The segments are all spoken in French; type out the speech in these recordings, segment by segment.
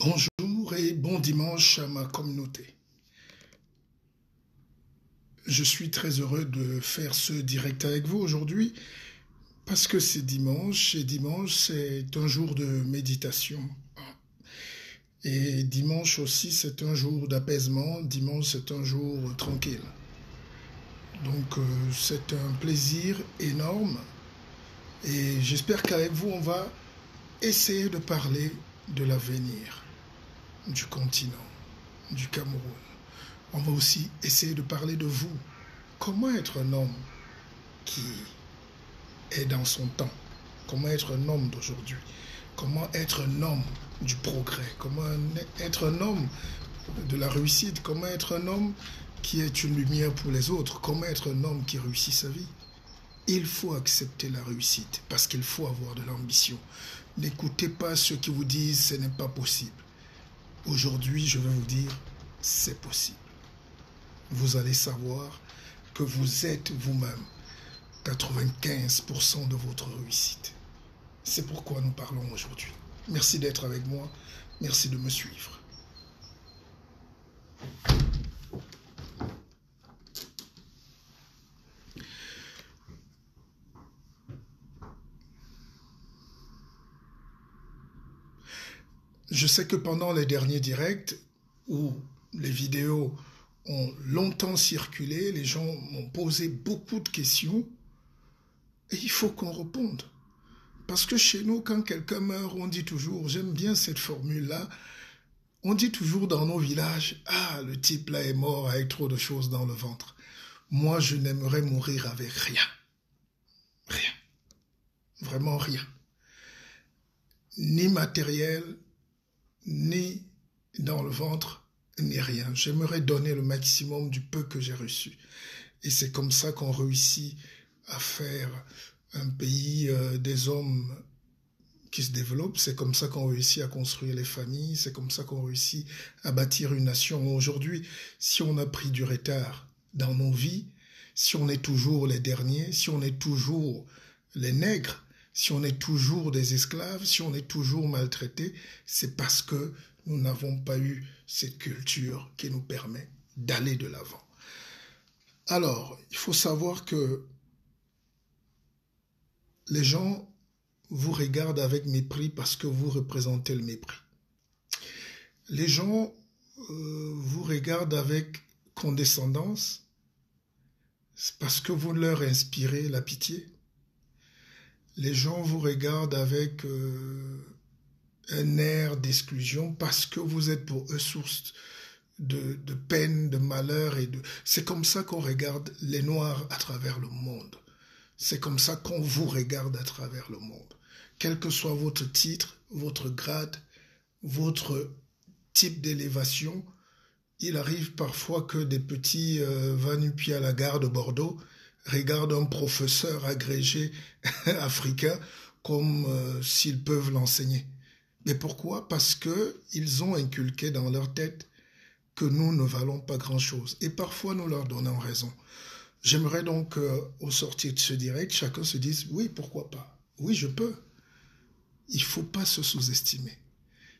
Bonjour et bon dimanche à ma communauté. Je suis très heureux de faire ce direct avec vous aujourd'hui parce que c'est dimanche et dimanche c'est un jour de méditation. Et dimanche aussi c'est un jour d'apaisement, dimanche c'est un jour tranquille. Donc c'est un plaisir énorme et j'espère qu'avec vous on va essayer de parler de l'avenir du continent, du Cameroun. On va aussi essayer de parler de vous. Comment être un homme qui est dans son temps? Comment être un homme d'aujourd'hui? Comment être un homme du progrès? Comment être un homme de la réussite? Comment être un homme qui est une lumière pour les autres? Comment être un homme qui réussit sa vie? Il faut accepter la réussite parce qu'il faut avoir de l'ambition. N'écoutez pas ceux qui vous disent ce n'est pas possible. Aujourd'hui, je vais vous dire, c'est possible. Vous allez savoir que vous êtes vous-même 95% de votre réussite. C'est pourquoi nous parlons aujourd'hui. Merci d'être avec moi. Merci de me suivre. Je sais que pendant les derniers directs où les vidéos ont longtemps circulé, les gens m'ont posé beaucoup de questions et il faut qu'on réponde. Parce que chez nous, quand quelqu'un meurt, on dit toujours, j'aime bien cette formule-là, on dit toujours dans nos villages, ah, le type là est mort avec trop de choses dans le ventre. Moi, je n'aimerais mourir avec rien. Rien. Vraiment rien. Ni matériel, ni dans le ventre, ni rien. J'aimerais donner le maximum du peu que j'ai reçu. Et c'est comme ça qu'on réussit à faire un pays des hommes qui se développent. C'est comme ça qu'on réussit à construire les familles. C'est comme ça qu'on réussit à bâtir une nation. Aujourd'hui, si on a pris du retard dans nos vies, si on est toujours les derniers, si on est toujours les nègres, si on est toujours des esclaves, si on est toujours maltraités, c'est parce que nous n'avons pas eu cette culture qui nous permet d'aller de l'avant. Alors, il faut savoir que les gens vous regardent avec mépris parce que vous représentez le mépris. Les gens vous regardent avec condescendance parce que vous leur inspirez la pitié. Les gens vous regardent avec un air d'exclusion parce que vous êtes pour eux source de peine, de malheur. C'est comme ça qu'on regarde les Noirs à travers le monde. C'est comme ça qu'on vous regarde à travers le monde. Quel que soit votre titre, votre grade, votre type d'élévation, il arrive parfois que des petits va-nu-pieds à la gare de Bordeaux regardent un professeur agrégé africain comme s'ils peuvent l'enseigner. Mais pourquoi? Parce qu'ils ont inculqué dans leur tête que nous ne valons pas grand-chose. Et parfois, nous leur donnons raison. J'aimerais donc, au sortir de ce direct, chacun se dise, oui, pourquoi pas? Oui, je peux. Il ne faut pas se sous-estimer.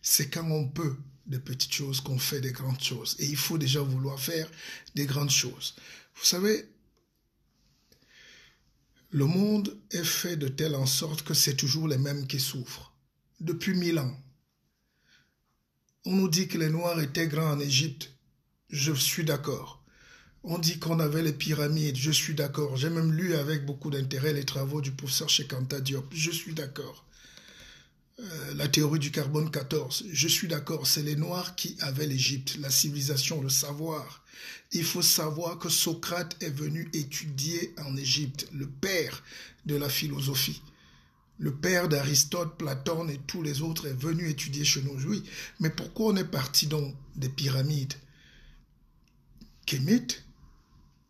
C'est quand on peut des petites choses qu'on fait des grandes choses. Et il faut déjà vouloir faire des grandes choses. Vous savez, le monde est fait de telle en sorte que c'est toujours les mêmes qui souffrent. Depuis 1000 ans. On nous dit que les Noirs étaient grands en Égypte. Je suis d'accord. On dit qu'on avait les pyramides. Je suis d'accord. J'ai même lu avec beaucoup d'intérêt les travaux du professeur Cheikh Anta Diop. Je suis d'accord. La théorie du carbone 14. Je suis d'accord. C'est les Noirs qui avaient l'Égypte, la civilisation, le savoir. Il faut savoir que Socrate est venu étudier en Égypte, le père de la philosophie. Le père d'Aristote, Platon et tous les autres est venu étudier chez nous. Oui, mais pourquoi on est parti donc des pyramides? Kémit,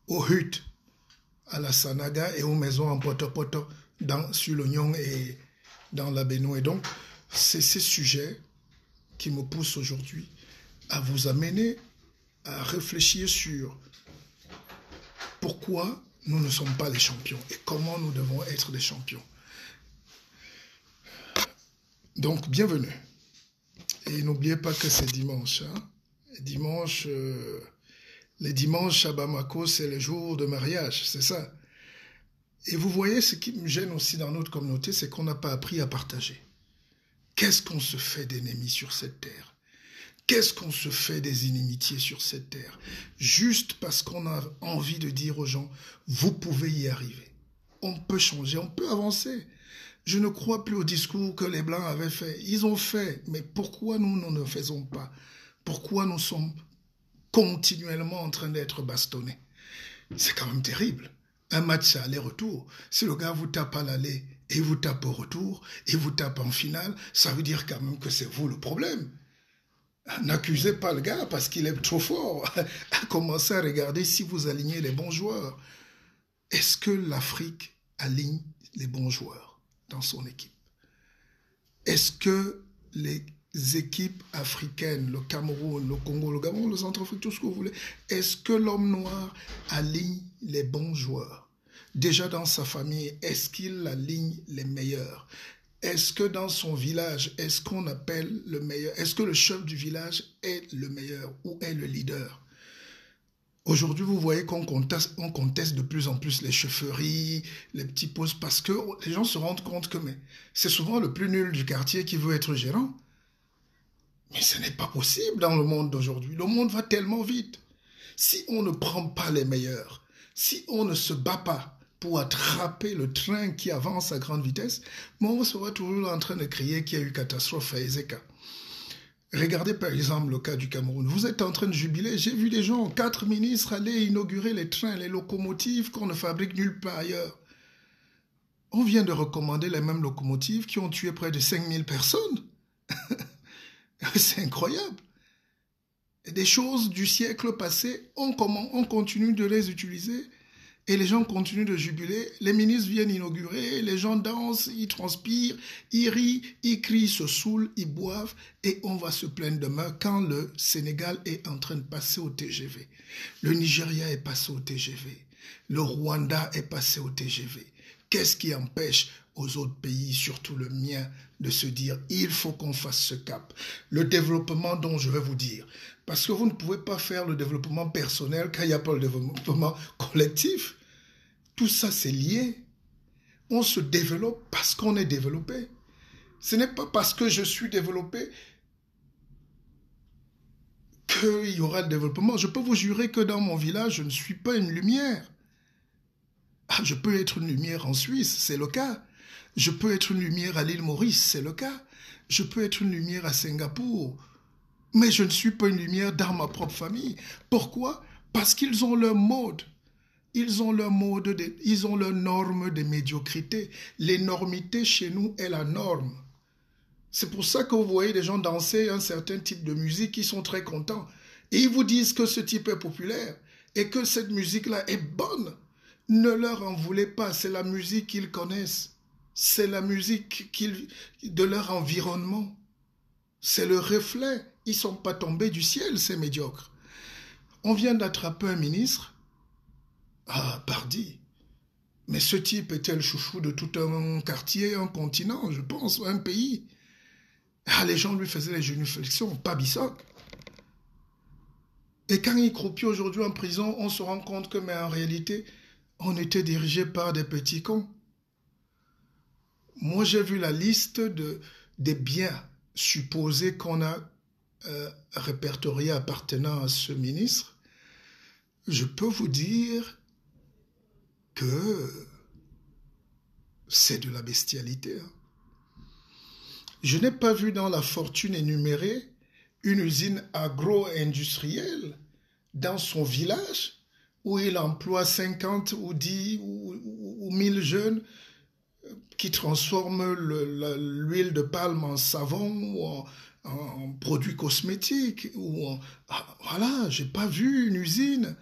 aux huttes, à la Sanaga et aux maisons en poto-poto sur l'Oignon et dans la Bénou. Et donc, c'est ces sujets qui me poussent aujourd'hui à vous amener à réfléchir sur pourquoi nous ne sommes pas les champions et comment nous devons être des champions. Donc, bienvenue. Et n'oubliez pas que c'est dimanche. Hein. Dimanche, les dimanches à Bamako, c'est le jour de mariage, c'est ça. Et vous voyez, ce qui me gêne aussi dans notre communauté, c'est qu'on n'a pas appris à partager. Qu'est-ce qu'on se fait d'ennemis sur cette terre? Qu'est-ce qu'on se fait des inimitiés sur cette terre? Juste parce qu'on a envie de dire aux gens, vous pouvez y arriver. On peut changer, on peut avancer. Je ne crois plus au discours que les Blancs avaient fait. Ils ont fait, mais pourquoi nous ne le faisons pas? Pourquoi nous sommes continuellement en train d'être bastonnés? C'est quand même terrible. Un match à aller-retour, si le gars vous tape à l'aller et vous tape au retour et vous tape en finale, ça veut dire quand même que c'est vous le problème. N'accusez pas le gars parce qu'il est trop fort. Commencez à regarder si vous alignez les bons joueurs. Est-ce que l'Afrique aligne les bons joueurs dans son équipe? Est-ce que les équipes africaines, le Cameroun, le Congo, le Gabon, le Centrafrique, tout ce que vous voulez, est-ce que l'homme noir aligne les bons joueurs? Déjà dans sa famille, est-ce qu'il aligne les meilleurs? Est-ce que dans son village, est-ce qu'on appelle le meilleur? Est-ce que le chef du village est le meilleur ou est le leader? Aujourd'hui, vous voyez qu'on conteste de plus en plus les chefferies, les petits postes, parce que les gens se rendent compte que c'est souvent le plus nul du quartier qui veut être gérant. Mais ce n'est pas possible dans le monde d'aujourd'hui. Le monde va tellement vite. Si on ne prend pas les meilleurs, si on ne se bat pas pour attraper le train qui avance à grande vitesse, on sera toujours en train de crier qu'il y a eu catastrophe à Ezeka. Regardez par exemple le cas du Cameroun. Vous êtes en train de jubiler. J'ai vu des gens, 4 ministres aller inaugurer les trains, les locomotives qu'on ne fabrique nulle part ailleurs. On vient de recommander les mêmes locomotives qui ont tué près de 5000 personnes. C'est incroyable. Et des choses du siècle passé, on continue de les utiliser et les gens continuent de jubiler. Les ministres viennent inaugurer, les gens dansent, ils transpirent, ils rient, ils crient, se saoulent, ils boivent et on va se plaindre demain quand le Sénégal est en train de passer au TGV. Le Nigeria est passé au TGV. Le Rwanda est passé au TGV. Qu'est-ce qui empêche aux autres pays, surtout le mien, de se dire il faut qu'on fasse ce cap? Le développement dont je vais vous dire. Parce que vous ne pouvez pas faire le développement personnel quand il n'y a pas le développement collectif. Tout ça, c'est lié. On se développe parce qu'on est développé. Ce n'est pas parce que je suis développé qu'il y aura le développement. Je peux vous jurer que dans mon village, je ne suis pas une lumière. Ah, je peux être une lumière en Suisse, c'est le cas. Je peux être une lumière à l'île Maurice, c'est le cas. Je peux être une lumière à Singapour. Mais je ne suis pas une lumière dans ma propre famille. Pourquoi? Parce qu'ils ont leur mode. Ils ont leur mode, ils ont leur norme de médiocrité. L'énormité chez nous est la norme. C'est pour ça que vous voyez des gens danser un certain type de musique qui sont très contents. Et ils vous disent que ce type est populaire et que cette musique-là est bonne. Ne leur en voulez pas, c'est la musique qu'ils connaissent. C'est la musique de leur environnement. C'est le reflet. Ils ne sont pas tombés du ciel, ces médiocres. On vient d'attraper un ministre. Ah, pardi. Mais ce type était le chouchou de tout un quartier, un continent, je pense, ou un pays. Ah, les gens lui faisaient les génuflexions, pas Bissok. Et quand il croupit aujourd'hui en prison, on se rend compte que, mais en réalité, on était dirigé par des petits cons. Moi, j'ai vu la liste des biens supposés qu'on a répertoriés appartenant à ce ministre. Je peux vous dire que c'est de la bestialité. Je n'ai pas vu dans la fortune énumérée une usine agro-industrielle dans son village où il emploie 50 ou 10 ou 1000 jeunes qui transforment l'huile de palme en savon ou en produits cosmétiques. Voilà, je n'ai pas vu une usine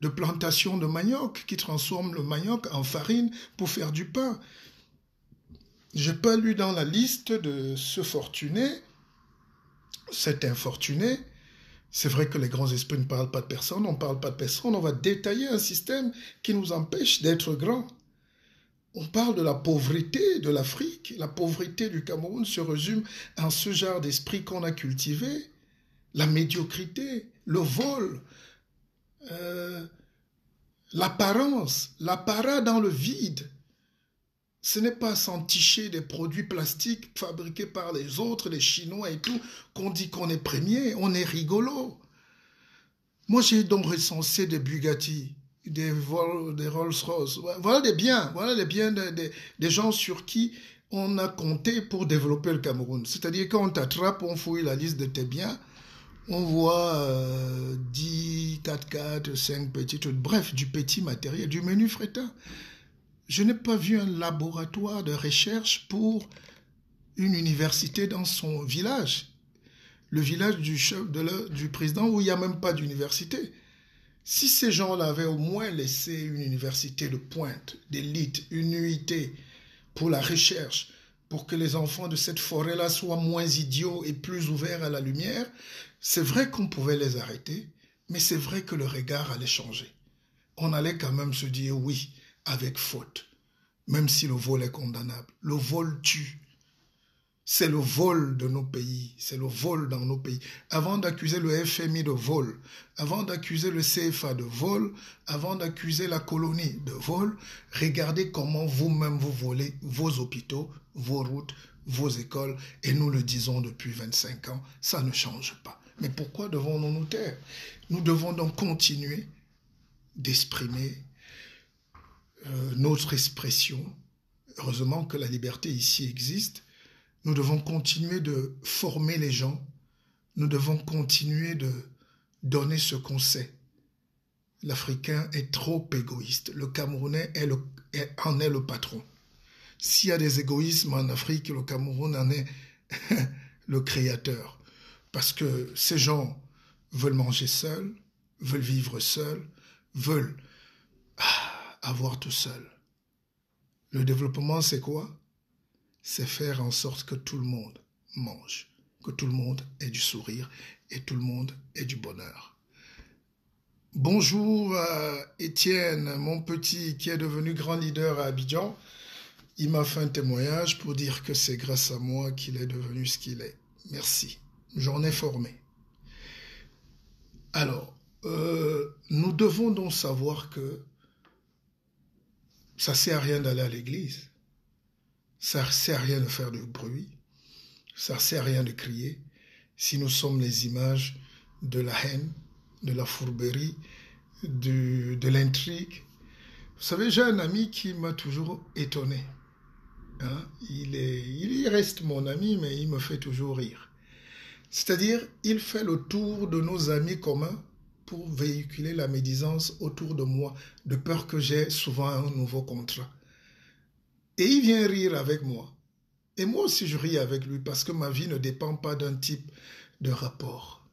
de plantation de manioc qui transforme le manioc en farine pour faire du pain. Je n'ai pas lu dans la liste de ce fortuné, cet infortuné. C'est vrai que les grands esprits ne parlent pas de personne, on ne parle pas de personne, on va détailler un système qui nous empêche d'être grands. On parle de la pauvreté de l'Afrique. La pauvreté du Cameroun se résume en ce genre d'esprit qu'on a cultivé. La médiocrité, le vol, l'apparence, l'apparat dans le vide. Ce n'est pas s'enticher des produits plastiques fabriqués par les autres, les Chinois et tout, qu'on dit qu'on est premier, on est rigolo. Moi, j'ai donc recensé des Bugatti, des Rolls-Royce. Voilà des biens des gens sur qui on a compté pour développer le Cameroun. C'est-à-dire quand on t'attrape, on fouille la liste de tes biens, on voit 10, 4x4, 5 petites, bref, du petit matériel, du menu frétin. Je n'ai pas vu un laboratoire de recherche pour une université dans son village. Le village du chef du président où il n'y a même pas d'université. Si ces gens-là avaient au moins laissé une université de pointe, d'élite, une UIT pour la recherche, pour que les enfants de cette forêt-là soient moins idiots et plus ouverts à la lumière, c'est vrai qu'on pouvait les arrêter, mais c'est vrai que le regard allait changer. On allait quand même se dire oui, avec faute, même si le vol est condamnable. Le vol tue. C'est le vol de nos pays, c'est le vol dans nos pays. Avant d'accuser le FMI de vol, avant d'accuser le CFA de vol, avant d'accuser la colonie de vol, regardez comment vous-même vous volez vos hôpitaux, vos routes, vos écoles, et nous le disons depuis 25 ans, ça ne change pas. Mais pourquoi devons-nous nous taire? Nous devons donc continuer d'exprimer notre expression. Heureusement que la liberté ici existe. Nous devons continuer de former les gens. Nous devons continuer de donner ce qu'on sait. L'Africain est trop égoïste. Le Camerounais en est le patron. S'il y a des égoïsmes en Afrique, le Cameroun en est le créateur. Parce que ces gens veulent manger seuls, veulent vivre seuls, veulent avoir tout seul. Le développement, c'est quoi? C'est faire en sorte que tout le monde mange, que tout le monde ait du sourire et tout le monde ait du bonheur. Bonjour à Étienne, mon petit qui est devenu grand leader à Abidjan. Il m'a fait un témoignage pour dire que c'est grâce à moi qu'il est devenu ce qu'il est. Merci, j'en ai formé. Alors, nous devons donc savoir que ça ne sert à rien d'aller à l'église. Ça ne sert à rien de faire du bruit. Ça ne sert à rien de crier. Si nous sommes les images de la haine, de la fourberie, de l'intrigue. Vous savez, j'ai un ami qui m'a toujours étonné. Hein? Il reste mon ami, mais il me fait toujours rire. C'est-à-dire, il fait le tour de nos amis communs pour véhiculer la médisance autour de moi, de peur que j'ai souvent un nouveau contrat. Et il vient rire avec moi. Et moi aussi, je ris avec lui parce que ma vie ne dépend pas d'un type de rapport.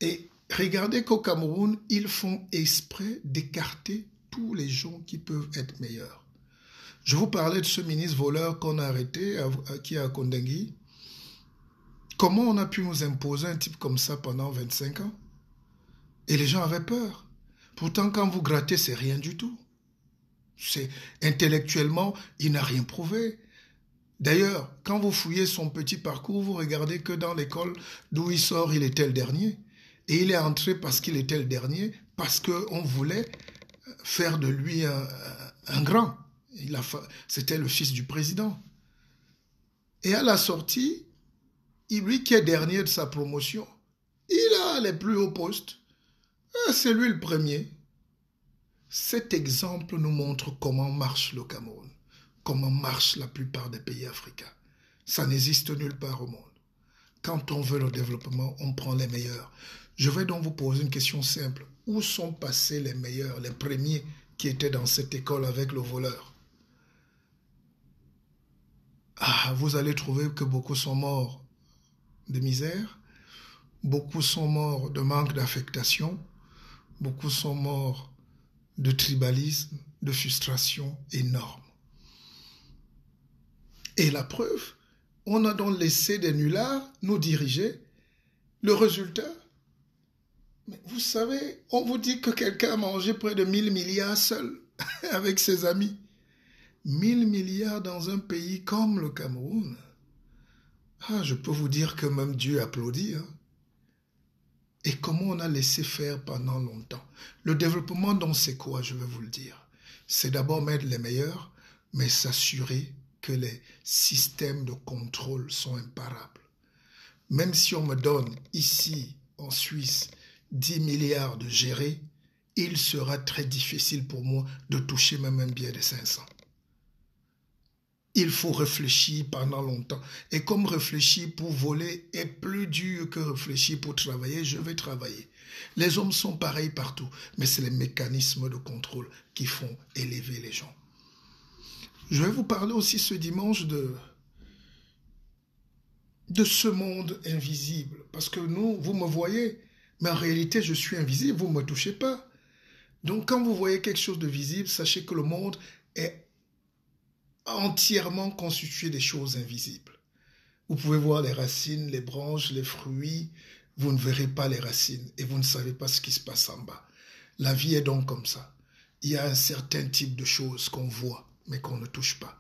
Et regardez qu'au Cameroun, ils font exprès d'écarter tous les gens qui peuvent être meilleurs. Je vous parlais de ce ministre voleur qu'on a arrêté, qui est à Kondengui. Comment on a pu nous imposer un type comme ça pendant 25 ans? Et les gens avaient peur. Pourtant, quand vous grattez, c'est rien du tout. Intellectuellement, il n'a rien prouvé. D'ailleurs, quand vous fouillez son petit parcours, vous regardez que dans l'école d'où il sort, il était le dernier. Et il est entré parce qu'il était le dernier, parce qu'on voulait faire de lui un grand. C'était le fils du président. Et à la sortie, lui qui est dernier de sa promotion, il a les plus hauts postes. C'est lui le premier. Cet exemple nous montre comment marche le Cameroun, comment marche la plupart des pays africains. Ça n'existe nulle part au monde. Quand on veut le développement, on prend les meilleurs. Je vais donc vous poser une question simple. Où sont passés les meilleurs, les premiers qui étaient dans cette école avec le voleur? Vous allez trouver que beaucoup sont morts de misère, beaucoup sont morts de manque d'affectation, beaucoup sont morts de tribalisme, de frustration énorme. Et la preuve, on a donc laissé des nullards nous diriger. Le résultat, mais vous savez, on vous dit que quelqu'un a mangé près de 1000 milliards seul avec ses amis. 1000 milliards dans un pays comme le Cameroun. Ah, je peux vous dire que même Dieu applaudit. Hein. Et comment on a laissé faire pendant longtemps. Le développement, donc, c'est quoi, je vais vous le dire. C'est d'abord mettre les meilleurs, mais s'assurer que les systèmes de contrôle sont imparables. Même si on me donne ici, en Suisse, 10 milliards de gérer, il sera très difficile pour moi de toucher même un billet de 500. Il faut réfléchir pendant longtemps. Et comme réfléchir pour voler est plus dur que réfléchir pour travailler, je vais travailler. Les hommes sont pareils partout, mais c'est les mécanismes de contrôle qui font élever les gens. Je vais vous parler aussi ce dimanche de ce monde invisible. Parce que nous, vous me voyez, mais en réalité, je suis invisible, vous ne me touchez pas. Donc quand vous voyez quelque chose de visible, sachez que le monde est entièrement constitué des choses invisibles. Vous pouvez voir les racines, les branches, les fruits, vous ne verrez pas les racines et vous ne savez pas ce qui se passe en bas. La vie est donc comme ça. Il y a un certain type de choses qu'on voit, mais qu'on ne touche pas.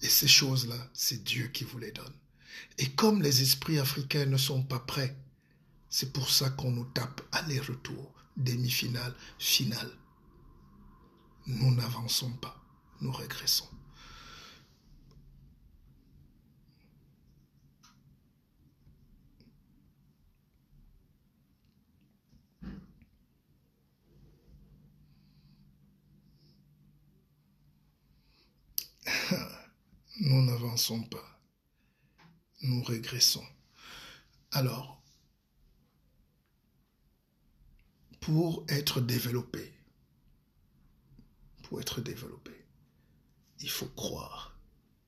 Et ces choses-là, c'est Dieu qui vous les donne. Et comme les esprits africains ne sont pas prêts, c'est pour ça qu'on nous tape aller-retour, demi-finale, finale. Nous n'avançons pas, nous régressons. Nous n'avançons pas, nous régressons. Alors, pour être développé, il faut croire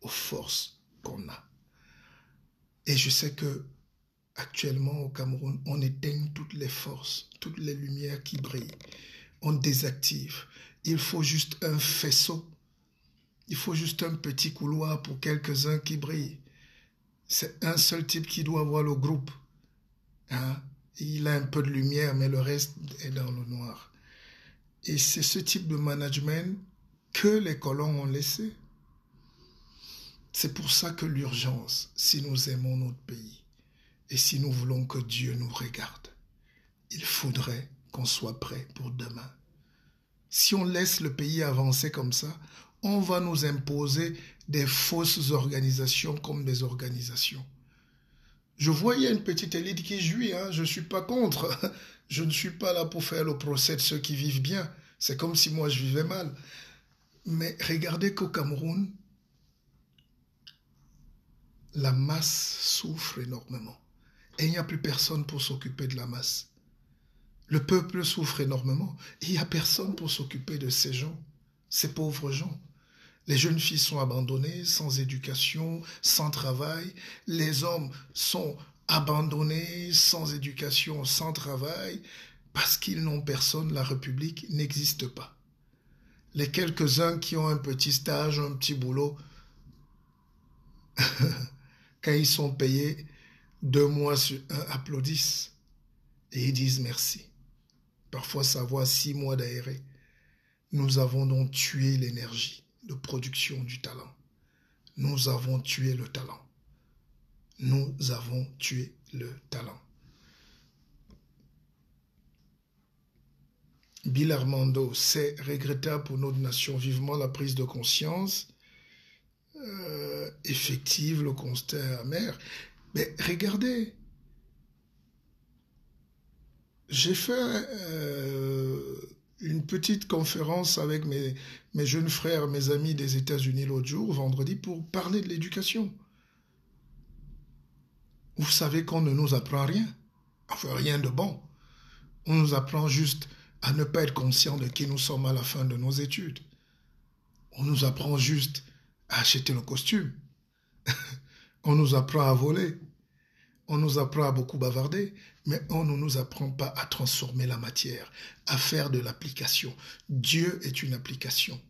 aux forces qu'on a. Et je sais que actuellement au Cameroun, on éteint toutes les forces, toutes les lumières qui brillent. On désactive. Il faut juste un faisceau. Il faut juste un petit couloir pour quelques-uns qui brillent. C'est un seul type qui doit avoir le groupe. Hein? Il a un peu de lumière, mais le reste est dans le noir. Et c'est ce type de management que les colons ont laissé. C'est pour ça que l'urgence, si nous aimons notre pays et si nous voulons que Dieu nous regarde, il faudrait qu'on soit prêt pour demain. Si on laisse le pays avancer comme ça, on va nous imposer des fausses organisations comme des organisations. Je vois, il y a une petite élite qui jouit, hein, je ne suis pas contre. Je ne suis pas là pour faire le procès de ceux qui vivent bien. C'est comme si moi je vivais mal. Mais regardez qu'au Cameroun, la masse souffre énormément. Et il n'y a plus personne pour s'occuper de la masse. Le peuple souffre énormément. Et il n'y a personne pour s'occuper de ces gens, ces pauvres gens. Les jeunes filles sont abandonnées, sans éducation, sans travail. Les hommes sont abandonnés, sans éducation, sans travail, parce qu'ils n'ont personne. La République n'existe pas. Les quelques-uns qui ont un petit stage, un petit boulot, quand ils sont payés 2 mois sur 1, applaudissent et ils disent merci. Parfois, ça va 6 mois d'aéré. Nous avons donc tué l'énergie de production du talent. Nous avons tué le talent. Nous avons tué le talent. Bill Armando, c'est regrettable pour notre nation. Vivement la prise de conscience effective, le constat est amer. Mais regardez, j'ai fait une petite conférence avec mes jeunes frères, mes amis des États-Unis l'autre jour, vendredi, pour parler de l'éducation. Vous savez qu'on ne nous apprend rien, enfin rien de bon. On nous apprend juste à ne pas être conscient de qui nous sommes à la fin de nos études. On nous apprend juste à acheter le costume. On nous apprend à voler. On nous apprend à beaucoup bavarder, mais on ne nous apprend pas à transformer la matière, à faire de l'application. Dieu est une application.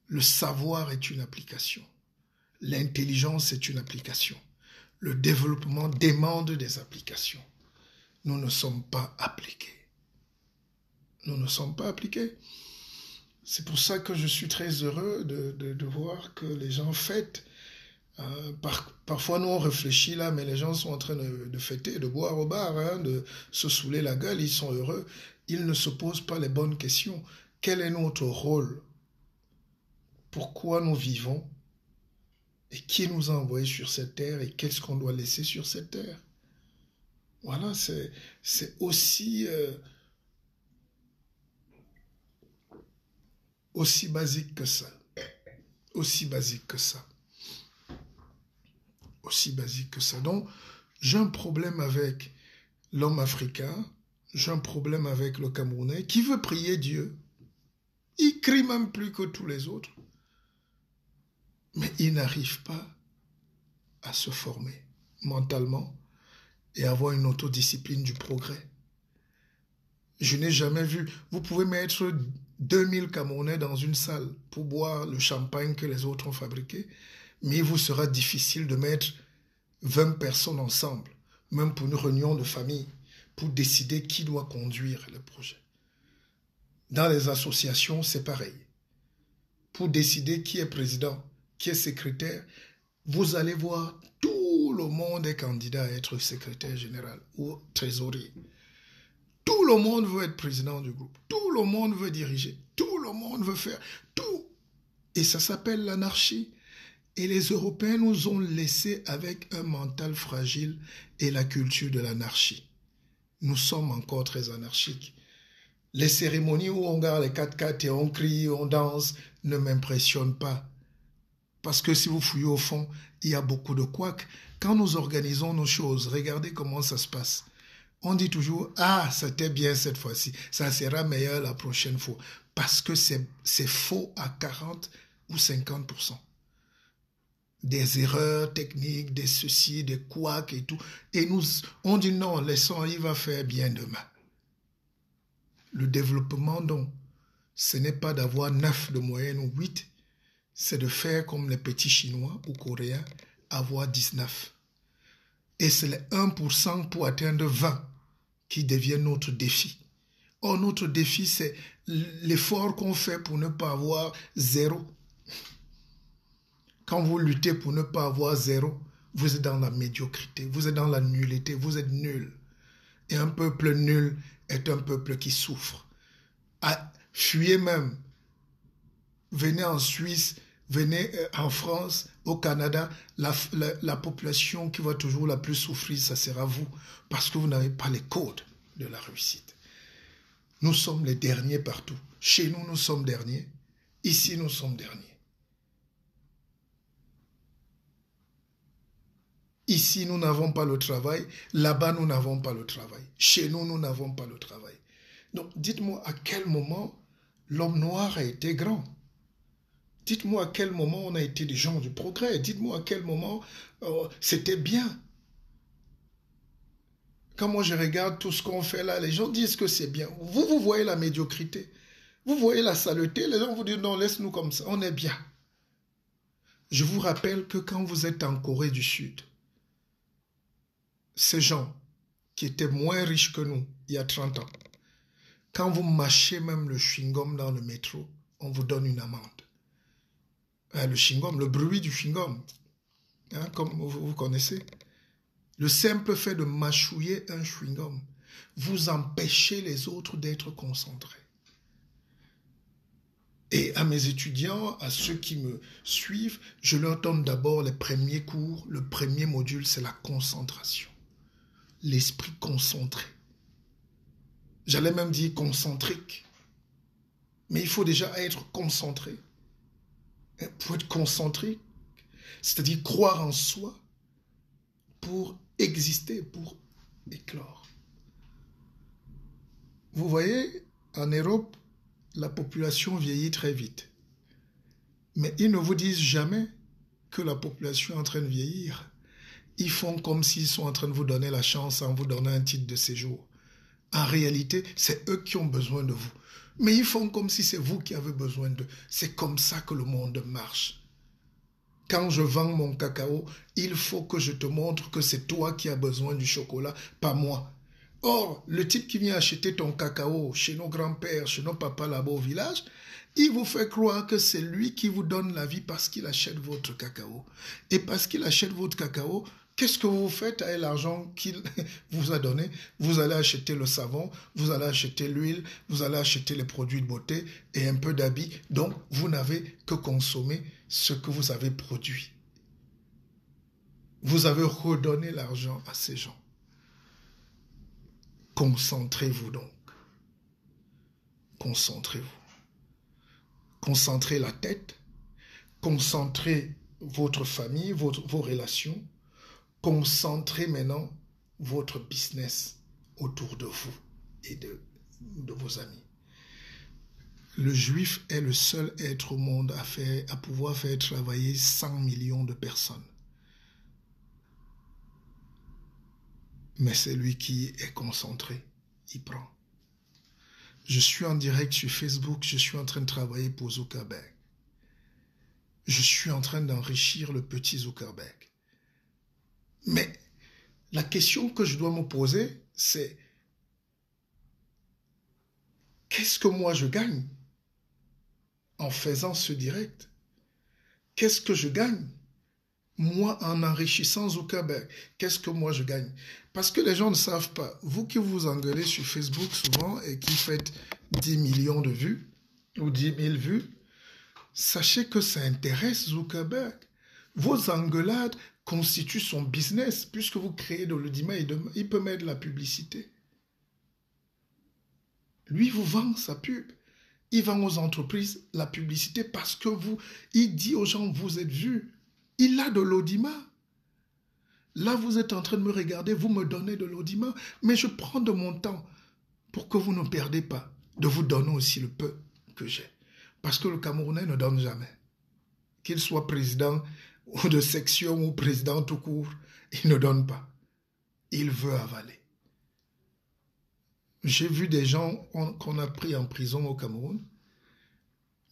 Le savoir est une application. L'intelligence est une application. Le développement demande des applications. Nous ne sommes pas appliqués. Nous ne sommes pas appliqués. C'est pour ça que je suis très heureux de voir que les gens fêtent. Parfois, nous, on réfléchit là, mais les gens sont en train de fêter, de boire au bar, hein, de se saouler la gueule, ils sont heureux. Ils ne se posent pas les bonnes questions. Quel est notre rôle? Pourquoi nous vivons? Et qui nous a envoyés sur cette terre? Et qu'est-ce qu'on doit laisser sur cette terre? Voilà, c'est aussi, aussi basique que ça. Aussi basique que ça. Aussi basique que ça. Donc, j'ai un problème avec l'homme africain, j'ai un problème avec le Camerounais qui veut prier Dieu. Il crie même plus que tous les autres. Mais il n'arrive pas à se former mentalement et avoir une autodiscipline du progrès. Je n'ai jamais vu. Vous pouvez mettre 2000 Camerounais dans une salle pour boire le champagne que les autres ont fabriqué, mais il vous sera difficile de mettre 20 personnes ensemble, même pour une réunion de famille, pour décider qui doit conduire le projet. Dans les associations, c'est pareil. Pour décider qui est président, qui est secrétaire, vous allez voir, tout le monde est candidat à être secrétaire général ou trésorier. Tout le monde veut être président du groupe. Tout le monde veut diriger. Tout le monde veut faire tout. Et ça s'appelle l'anarchie. Et les Européens nous ont laissés avec un mental fragile et la culture de l'anarchie. Nous sommes encore très anarchiques. Les cérémonies où on garde les 4x4 et on crie, on danse, ne m'impressionnent pas. Parce que si vous fouillez au fond, il y a beaucoup de couacs. Quand nous organisons nos choses, regardez comment ça se passe. On dit toujours, ah, c'était bien cette fois-ci, ça sera meilleur la prochaine fois. Parce que c'est faux à 40 ou 50%. Des erreurs techniques, des ceci, des couacs et tout. Et nous, on dit non, laissons, il va faire bien demain. Le développement, donc, ce n'est pas d'avoir 9 de moyenne ou 8, c'est de faire comme les petits Chinois ou Coréens, avoir 19. Et c'est les 1% pour atteindre 20 qui devient notre défi. Or, notre défi, c'est l'effort qu'on fait pour ne pas avoir 0. Quand vous luttez pour ne pas avoir 0, vous êtes dans la médiocrité, vous êtes dans la nullité, vous êtes nul. Et un peuple nul est un peuple qui souffre. Fuyez même. Venez en Suisse, venez en France, au Canada, la population qui va toujours la plus souffrir, ça sera vous, parce que vous n'avez pas les codes de la réussite. Nous sommes les derniers partout. Chez nous, nous sommes derniers. Ici, nous sommes derniers. Ici, nous n'avons pas le travail. Là-bas, nous n'avons pas le travail. Chez nous, nous n'avons pas le travail. Donc, dites-moi à quel moment l'homme noir a été grand. Dites-moi à quel moment on a été des gens du progrès. Dites-moi à quel moment c'était bien. Quand moi je regarde tout ce qu'on fait là, les gens disent que c'est bien. Vous voyez la médiocrité. Vous voyez la saleté. Les gens vous disent non, laisse-nous comme ça. On est bien. Je vous rappelle que quand vous êtes en Corée du Sud, ces gens qui étaient moins riches que nous il y a 30 ans, quand vous mâchez même le chewing-gum dans le métro, on vous donne une amende. Le chewing-gum, le bruit du chewing-gum, hein, comme vous connaissez. Le simple fait de mâchouiller un chewing-gum, vous empêchez les autres d'être concentrés. Et à mes étudiants, à ceux qui me suivent, je leur donne d'abord les premiers cours. Le premier module, c'est la concentration. L'esprit concentré. J'allais même dire concentrique. Mais il faut déjà être concentré. Pour être concentré, c'est-à-dire croire en soi pour exister, pour éclore. Vous voyez, en Europe, la population vieillit très vite. Mais ils ne vous disent jamais que la population est en train de vieillir. Ils font comme s'ils sont en train de vous donner la chance en vous donnant un titre de séjour. En réalité, c'est eux qui ont besoin de vous. Mais ils font comme si c'est vous qui avez besoin d'eux. C'est comme ça que le monde marche. Quand je vends mon cacao, il faut que je te montre que c'est toi qui as besoin du chocolat, pas moi. Or, le type qui vient acheter ton cacao chez nos grands-pères, chez nos papas là-bas au village, il vous fait croire que c'est lui qui vous donne la vie parce qu'il achète votre cacao. Et parce qu'il achète votre cacao, qu'est-ce que vous faites avec l'argent qu'il vous a donné? Vous allez acheter le savon, vous allez acheter l'huile, vous allez acheter les produits de beauté et un peu d'habits. Donc, vous n'avez que consommer ce que vous avez produit. Vous avez redonné l'argent à ces gens. Concentrez-vous donc. Concentrez-vous. Concentrez la tête. Concentrez votre famille, vos relations. Concentrez maintenant votre business autour de vous et de vos amis. Le juif est le seul être au monde à pouvoir faire travailler 100 millions de personnes. Mais c'est lui qui est concentré, il prend. Je suis en direct sur Facebook, je suis en train de travailler pour Zuckerberg. Je suis en train d'enrichir le petit Zuckerberg. Mais la question que je dois me poser, c'est qu'est-ce que moi je gagne en faisant ce direct? Qu'est-ce que je gagne? Moi, en enrichissant Zuckerberg, qu'est-ce que moi je gagne? Parce que les gens ne savent pas. Vous qui vous engueulez sur Facebook souvent et qui faites 10 millions de vues ou 10 000 vues, sachez que ça intéresse Zuckerberg. Vos engueulades constituent son business. Puisque vous créez de l'audimat, il peut mettre de la publicité. Lui vous vend sa pub. Il vend aux entreprises la publicité parce que il dit aux gens, vous êtes vus. Il a de l'audimat. Là, vous êtes en train de me regarder, vous me donnez de l'audimat, mais je prends de mon temps pour que vous ne perdez pas, de vous donner aussi le peu que j'ai. Parce que le Camerounais ne donne jamais. Qu'il soit président ou de section ou président tout court, il ne donne pas. Il veut avaler. J'ai vu des gens qu'on a pris en prison au Cameroun,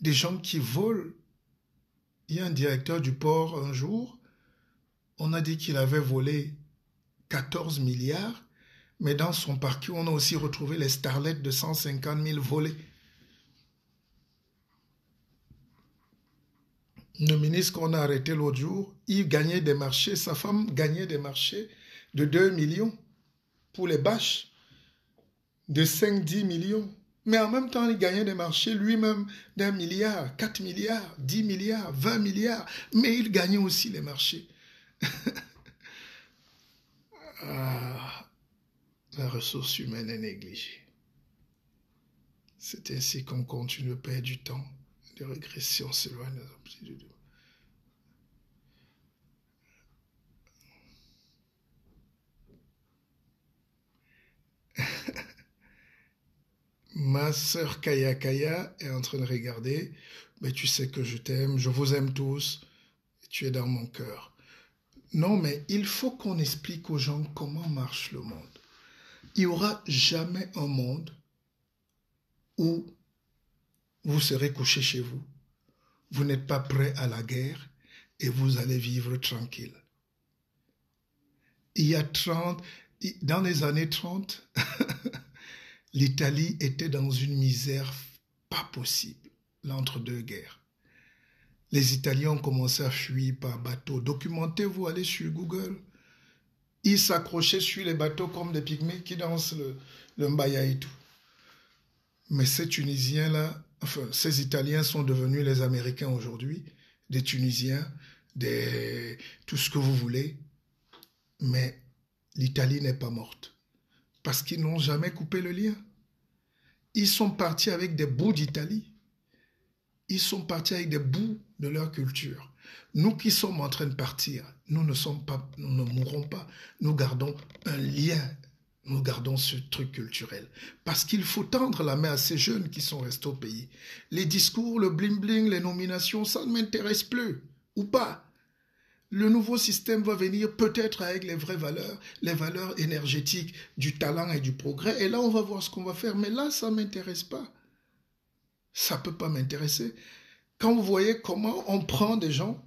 des gens qui volent. Il y a un directeur du port un jour, on a dit qu'il avait volé 14 milliards, mais dans son parquet, on a aussi retrouvé les starlettes de 150 000 volées. Le ministre qu'on a arrêté l'autre jour, il gagnait des marchés, sa femme gagnait des marchés de 2 millions pour les bâches, de 5-10 millions. Mais en même temps, il gagnait des marchés lui-même d'1 milliard, 4 milliards, 10 milliards, 20 milliards. Mais il gagnait aussi les marchés. Ah, la ressource humaine est négligée. C'est ainsi qu'on continue de perdre du temps. De régression s'éloigne des objectifs de Dieu. Ma sœur Kaya Kaya est en train de regarder. Mais tu sais que je t'aime, je vous aime tous. Tu es dans mon cœur. Non, mais il faut qu'on explique aux gens comment marche le monde. Il n'y aura jamais un monde où vous serez couché chez vous. Vous n'êtes pas prêt à la guerre et vous allez vivre tranquille. Dans les années 30, l'Italie était dans une misère pas possible, l'entre-deux-guerres. Les Italiens ont commencé à fuir par bateau. Documentez-vous, allez sur Google. Ils s'accrochaient sur les bateaux comme des pygmées qui dansent le mbaya et tout. Mais ces Tunisiens-là, enfin, ces Italiens sont devenus les Américains aujourd'hui, des Tunisiens, tout ce que vous voulez. Mais l'Italie n'est pas morte. Parce qu'ils n'ont jamais coupé le lien. Ils sont partis avec des bouts d'Italie. Ils sont partis avec des bouts de leur culture. Nous qui sommes en train de partir, nous ne mourrons pas. Nous gardons un lien. Nous gardons ce truc culturel. Parce qu'il faut tendre la main à ces jeunes qui sont restés au pays. Les discours, le bling-bling, les nominations, ça ne m'intéresse plus. Ou pas. Le nouveau système va venir peut-être avec les vraies valeurs, les valeurs énergétiques du talent et du progrès. Et là, on va voir ce qu'on va faire. Mais là, ça ne m'intéresse pas. Ça ne peut pas m'intéresser. Quand vous voyez comment on prend des gens,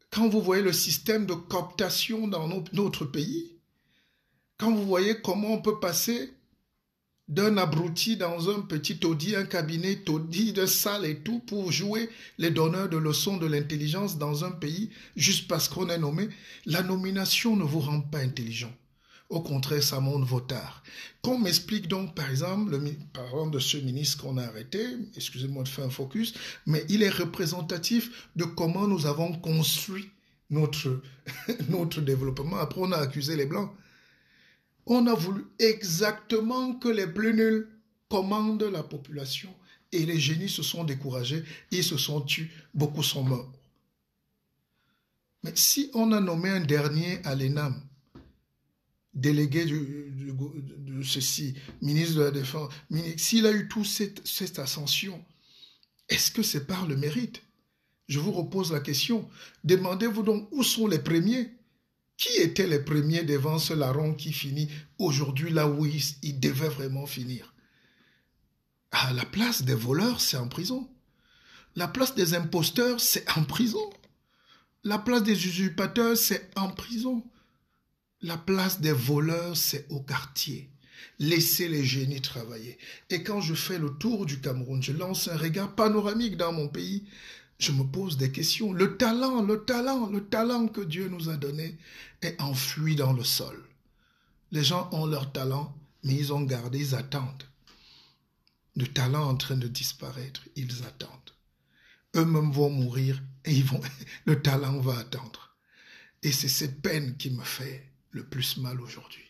quand vous voyez le système de cooptation dans notre pays, Quand vous voyez comment on peut passer d'un abruti dans un petit taudis, un cabinet taudis de salle et tout pour jouer les donneurs de leçons de l'intelligence dans un pays juste parce qu'on est nommé, la nomination ne vous rend pas intelligent. Au contraire, ça montre vos tares. Qu'on m'explique donc, par exemple, parlant de ce ministre qu'on a arrêté, excusez-moi de faire un focus, mais il est représentatif de comment nous avons construit notre développement. Après, on a accusé les Blancs. On a voulu exactement que les plus nuls commandent la population et les génies se sont découragés, ils se sont tués, beaucoup sont morts. Mais si on a nommé un dernier à l'ENAM, délégué de ceci, ministre de la Défense, s'il a eu toute cette ascension, est-ce que c'est par le mérite? Je vous repose la question. Demandez-vous donc où sont les premiers? Qui étaient les premiers devant ce larron qui finit aujourd'hui là où il devait vraiment finir? À la place des voleurs, c'est en prison. La place des imposteurs, c'est en prison. La place des usurpateurs, c'est en prison. La place des voleurs, c'est au quartier. Laissez les génies travailler. Et quand je fais le tour du Cameroun, je lance un regard panoramique dans mon pays, je me pose des questions. Le talent que Dieu nous a donné est enfoui dans le sol. Les gens ont leur talent, mais ils ont gardé, ils attendent. Le talent en train de disparaître, ils attendent. Eux-mêmes vont mourir et le talent va attendre. Et c'est cette peine qui me fait le plus mal aujourd'hui.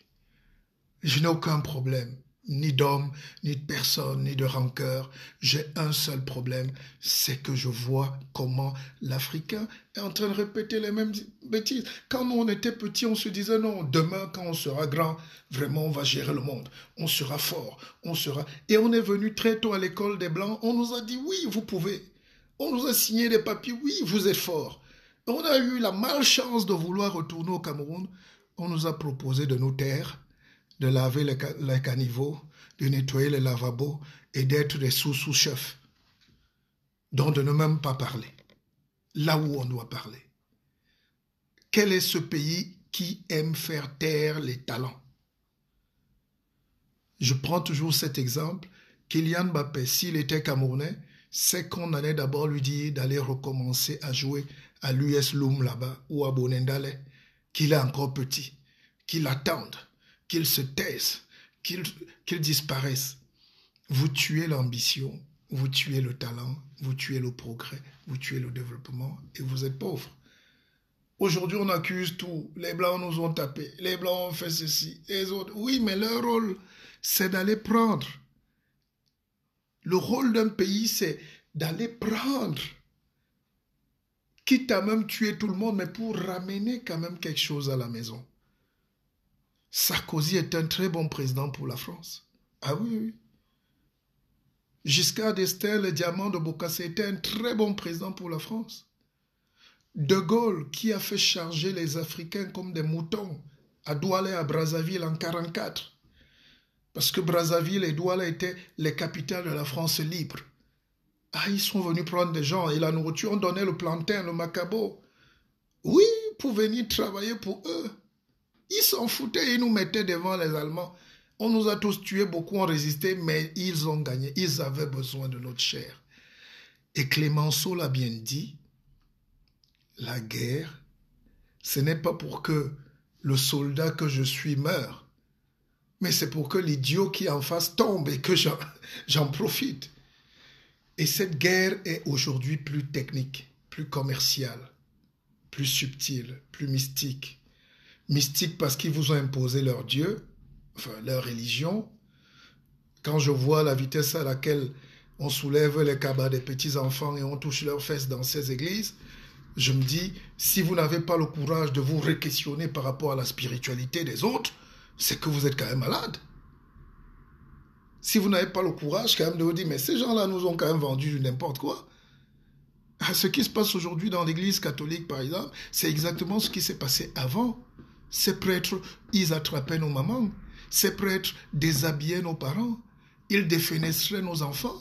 Je n'ai aucun problème, ni d'homme, ni de personne, ni de rancœur. J'ai un seul problème, c'est que je vois comment l'Africain est en train de répéter les mêmes bêtises. Quand nous, on était petits, on se disait non, demain, quand on sera grand, vraiment, on va gérer le monde. On sera fort, on sera... Et on est venu très tôt à l'école des Blancs, on nous a dit oui, vous pouvez. On nous a signé des papiers, oui, vous êtes fort. On a eu la malchance de vouloir retourner au Cameroun. On nous a proposé de nous taire, de laver les caniveaux, de nettoyer les lavabos et d'être des sous-chefs, dont de ne même pas parler, là où on doit parler. Quel est ce pays qui aime faire taire les talents? Je prends toujours cet exemple. Kylian Mbappé, s'il était Camerounais, c'est qu'on allait d'abord lui dire d'aller recommencer à jouer à l'US Loum là-bas ou à Bonendale, qu'il est encore petit, qu'il attende, qu'il se taise, qu'il disparaisse. Vous tuez l'ambition, vous tuez le talent, vous tuez le progrès, vous tuez le développement et vous êtes pauvre. Aujourd'hui, on accuse tout. Les Blancs nous ont tapé, les Blancs ont fait ceci, les autres. Oui, mais leur rôle, c'est d'aller prendre. Le rôle d'un pays, c'est d'aller prendre. Quitte à même tuer tout le monde, mais pour ramener quand même quelque chose à la maison. Sarkozy est un très bon président pour la France. Ah oui, oui. Giscard d'Estaing, le diamant de Bokassa, était un très bon président pour la France. De Gaulle, qui a fait charger les Africains comme des moutons à Douala et à Brazzaville en 1944. Parce que Brazzaville et Douala étaient les capitales de la France libre. Ah, ils sont venus prendre des gens et la nourriture, on donnait le plantain, le macabo. Oui, pour venir travailler pour eux. Ils s'en foutaient, ils nous mettaient devant les Allemands. On nous a tous tués, beaucoup ont résisté, mais ils ont gagné. Ils avaient besoin de notre chair. Et Clémenceau l'a bien dit, la guerre, ce n'est pas pour que le soldat que je suis meure, mais c'est pour que l'idiot qui est en face tombe et que j'en profite. Et cette guerre est aujourd'hui plus technique, plus commerciale, plus subtile, plus mystique. Mystique parce qu'ils vous ont imposé leur Dieu, enfin leur religion. Quand je vois la vitesse à laquelle on soulève les cabas des petits-enfants et on touche leurs fesses dans ces églises, je me dis, si vous n'avez pas le courage de vous re-questionner par rapport à la spiritualité des autres, c'est que vous êtes quand même malade. Si vous n'avez pas le courage quand même de vous dire, mais ces gens-là nous ont quand même vendu n'importe quoi. Ce qui se passe aujourd'hui dans l'église catholique, par exemple, c'est exactement ce qui s'est passé avant. Ces prêtres, ils attrapaient nos mamans. Ces prêtres déshabillaient nos parents. Ils défenestraient nos enfants.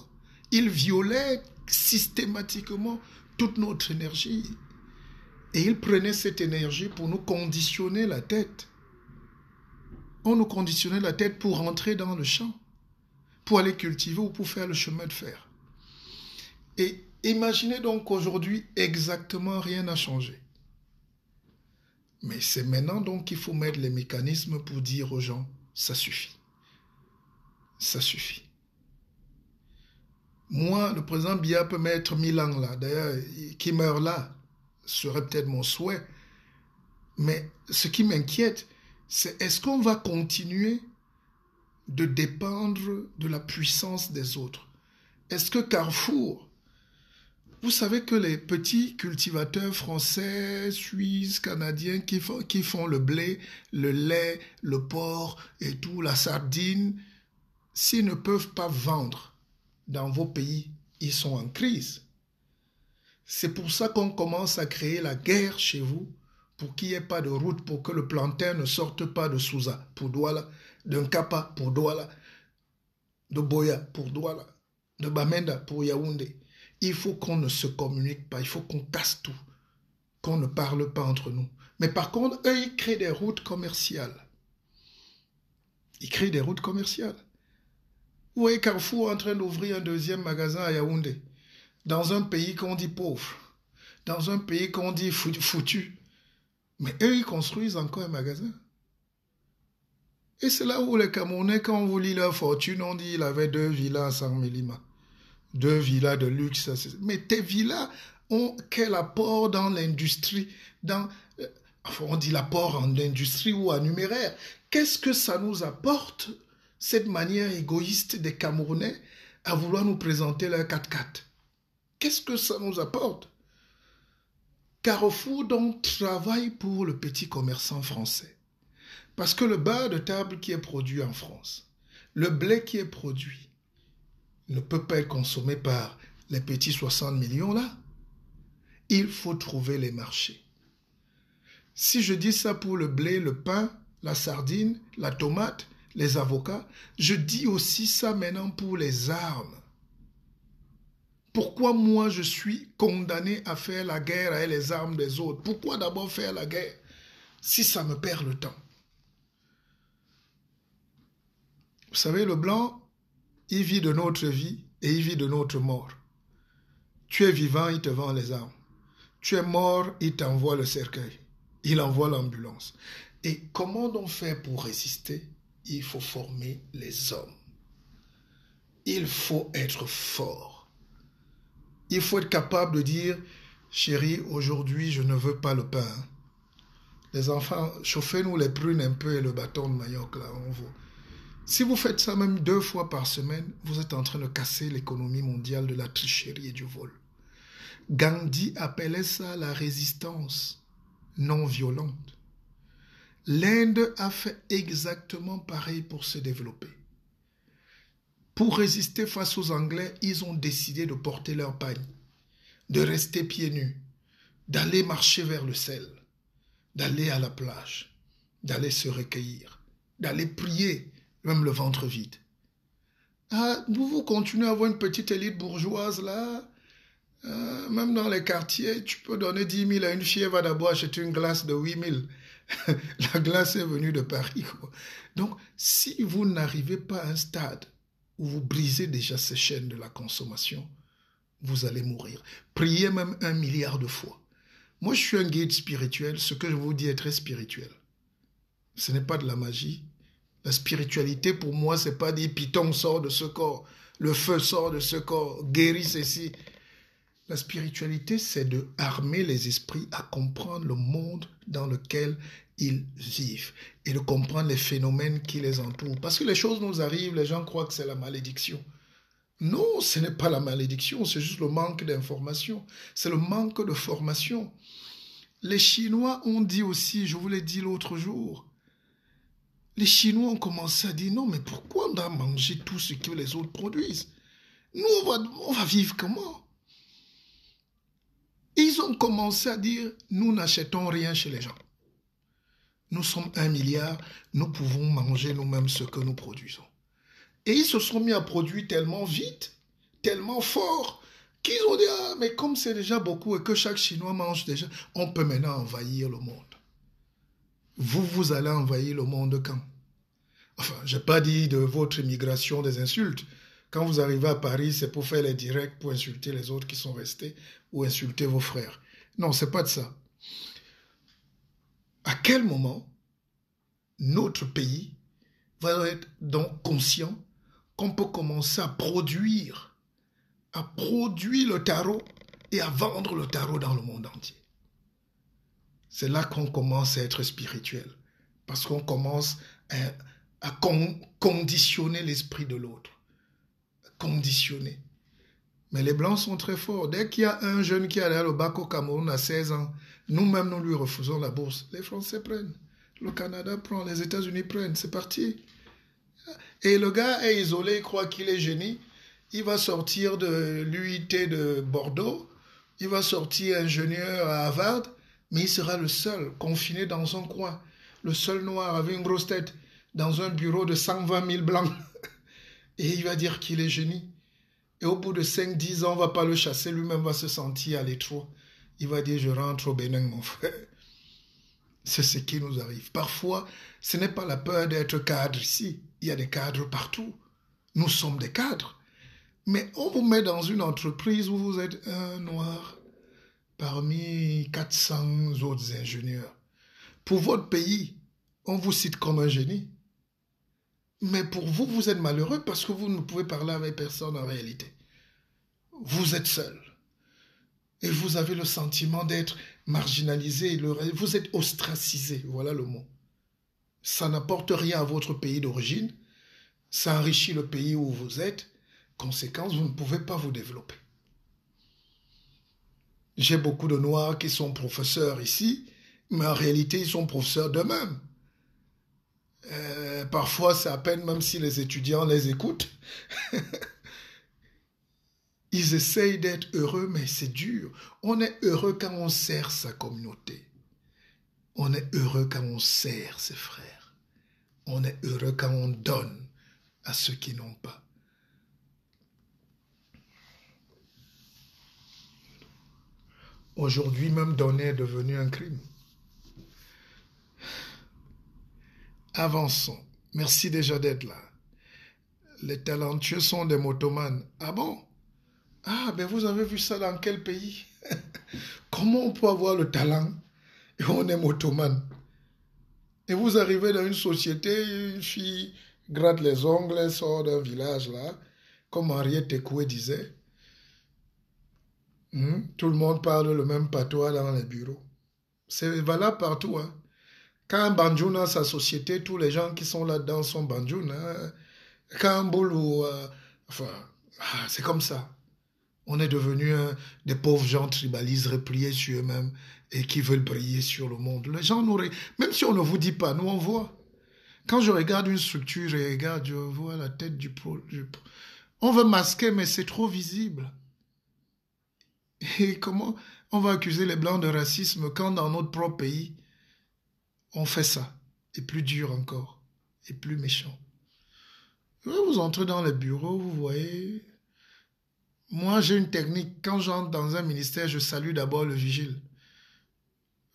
Ils violaient systématiquement toute notre énergie. Et ils prenaient cette énergie pour nous conditionner la tête. on nous conditionnait la tête pour rentrer dans le champ, pour aller cultiver ou pour faire le chemin de fer. Et imaginez donc qu'aujourd'hui, exactement rien n'a changé. Mais c'est maintenant donc qu'il faut mettre les mécanismes pour dire aux gens, ça suffit. Ça suffit. Moi, le président Biya peut mettre 1000 ans là. D'ailleurs, qui meurt là serait peut-être mon souhait. Mais ce qui m'inquiète, c'est est-ce qu'on va continuer de dépendre de la puissance des autres? Est-ce que Carrefour, vous savez que les petits cultivateurs français, suisses, canadiens qui font le blé, le lait, le porc et tout, la sardine, s'ils ne peuvent pas vendre dans vos pays, ils sont en crise. C'est pour ça qu'on commence à créer la guerre chez vous, pour qu'il n'y ait pas de route, pour que le plantain ne sorte pas de Souza pour Douala, de Nkapa pour Douala, de Boya pour Douala, de Bamenda pour Yaoundé. Il faut qu'on ne se communique pas, il faut qu'on casse tout, qu'on ne parle pas entre nous. Mais par contre, eux, ils créent des routes commerciales. Ils créent des routes commerciales. Vous voyez Carrefour en train d'ouvrir un deuxième magasin à Yaoundé, dans un pays qu'on dit pauvre, dans un pays qu'on dit foutu. Mais eux, ils construisent encore un magasin. Et c'est là où les Camerounais, quand on vous lit leur fortune, on dit qu'il avait 2 villas à San Milima. 2 villas de luxe. Mais tes villas ont quel apport dans l'industrie, on dit l'apport en industrie ou en numéraire. Qu'est-ce que ça nous apporte, cette manière égoïste des Camerounais à vouloir nous présenter leur 4x4? Qu'est-ce que ça nous apporte? Carrefour donc travaille pour le petit commerçant français. Parce que le bas de table qui est produit en France, le blé qui est produit, ne peut pas être consommé par les petits 60 millions là. Il faut trouver les marchés. Si je dis ça pour le blé, le pain, la sardine, la tomate, les avocats, je dis aussi ça maintenant pour les armes. Pourquoi moi je suis condamné à faire la guerre avec les armes des autres? Pourquoi d'abord faire la guerre si ça me perd le temps? Vous savez, le blanc, il vit de notre vie et il vit de notre mort. Tu es vivant, il te vend les armes. Tu es mort, il t'envoie le cercueil. Il envoie l'ambulance. Et comment donc faire pour résister? Il faut former les hommes. Il faut être fort. Il faut être capable de dire, chérie, aujourd'hui, je ne veux pas le pain. Les enfants, chauffez-nous les prunes un peu et le bâton de manioc, là, on vous. Si vous faites ça même 2 fois par semaine, vous êtes en train de casser l'économie mondiale de la tricherie et du vol. Gandhi appelait ça la résistance non violente. L'Inde a fait exactement pareil pour se développer. Pour résister face aux Anglais, ils ont décidé de porter leur pagne, de rester pieds nus, d'aller marcher vers le sel, d'aller à la plage, d'aller se recueillir, d'aller prier, même le ventre vide. Ah, vous continuez à avoir une petite élite bourgeoise là, même dans les quartiers, tu peux donner 10 000 à une fille, elle va d'abord acheter une glace de 8 000. La glace est venue de Paris, quoi. Donc, si vous n'arrivez pas à un stade où vous brisez déjà ces chaînes de la consommation, vous allez mourir. Priez même 1 milliard de fois. Moi, je suis un guide spirituel. Ce que je vous dis est très spirituel. Ce n'est pas de la magie. La spiritualité, pour moi, c'est pas dire Python sort de ce corps, le feu sort de ce corps, guérit ceci. La spiritualité, c'est de armer les esprits à comprendre le monde dans lequel ils vivent et de comprendre les phénomènes qui les entourent. Parce que les choses nous arrivent, les gens croient que c'est la malédiction. Non, ce n'est pas la malédiction, c'est juste le manque d'information. C'est le manque de formation. Les Chinois ont dit aussi, je vous l'ai dit l'autre jour, les Chinois ont commencé à dire non, mais pourquoi on doit manger tout ce que les autres produisent? Nous, on va vivre comment? Ils ont commencé à dire, nous n'achetons rien chez les gens. Nous sommes 1 milliard, nous pouvons manger nous-mêmes ce que nous produisons. Et ils se sont mis à produire tellement vite, tellement fort, qu'ils ont dit, ah, mais comme c'est déjà beaucoup et que chaque Chinois mange déjà, on peut maintenant envahir le monde. Vous allez envahir le monde quand? Enfin, je n'ai pas dit de votre immigration des insultes. Quand vous arrivez à Paris, c'est pour faire les directs, pour insulter les autres qui sont restés ou insulter vos frères. Non, c'est pas de ça. À quel moment notre pays va être donc conscient qu'on peut commencer à produire le tarot et à vendre le tarot dans le monde entier? C'est là qu'on commence à être spirituel. Parce qu'on commence à conditionner l'esprit de l'autre. Conditionner. Mais les Blancs sont très forts. Dès qu'il y a un jeune qui est allé au bac au Cameroun à 16 ans, nous-mêmes, nous lui refusons la bourse. Les Français prennent. Le Canada prend. Les États-Unis prennent. C'est parti. Et le gars est isolé, il croit qu'il est génie. Il va sortir de l'UIT de Bordeaux. Il va sortir ingénieur à Harvard. Mais il sera le seul, confiné dans son coin. Le seul noir avec une grosse tête dans un bureau de 120 000 blancs. Et il va dire qu'il est génie. Et au bout de 5-10 ans, on ne va pas le chasser. Lui-même va se sentir à l'étroit. Il va dire, je rentre au Bénin, mon frère. C'est ce qui nous arrive. Parfois, ce n'est pas la peur d'être cadre ici. Il y a des cadres partout. Nous sommes des cadres. Mais on vous met dans une entreprise où vous êtes un noir parmi 400 autres ingénieurs. Pour votre pays, on vous cite comme un génie. Mais pour vous, vous êtes malheureux parce que vous ne pouvez parler avec personne en réalité. Vous êtes seul. Et vous avez le sentiment d'être marginalisé. Vous êtes ostracisé, voilà le mot. Ça n'apporte rien à votre pays d'origine. Ça enrichit le pays où vous êtes. Conséquence, vous ne pouvez pas vous développer. J'ai beaucoup de Noirs qui sont professeurs ici, mais en réalité, ils sont professeurs d'eux-mêmes. Parfois, c'est à peine même si les étudiants les écoutent. Ils essayent d'être heureux, mais c'est dur. On est heureux quand on sert sa communauté. On est heureux quand on sert ses frères. On est heureux quand on donne à ceux qui n'ont pas. Aujourd'hui, même donner est devenu un crime. Avançons. Merci déjà d'être là. Les talentueux sont des motomanes. Ah bon? Ah, ben vous avez vu ça dans quel pays? Comment on peut avoir le talent et on est motomane? Et vous arrivez dans une société, une fille gratte les ongles, elle sort d'un village là, comme Henriette Écoué disait. Tout le monde parle le même patois dans les bureaux. C'est valable partout. Hein. Quand un Banjoun a sa société, tous les gens qui sont là-dedans sont Banjoun. Hein. Quand un boulot, c'est comme ça. On est devenus des pauvres gens tribalistes, repliés sur eux-mêmes et qui veulent briller sur le monde. Les gens n'auraient... Même si on ne vous dit pas, nous on voit. Quand je regarde une structure, je vois la tête du... On veut masquer, mais c'est trop visible. Et comment on va accuser les Blancs de racisme quand dans notre propre pays, on fait ça? Et plus dur encore. Et plus méchant. Vous entrez dans les bureaux, vous voyez... Moi, j'ai une technique. Quand j'entre dans un ministère, je salue d'abord le vigile.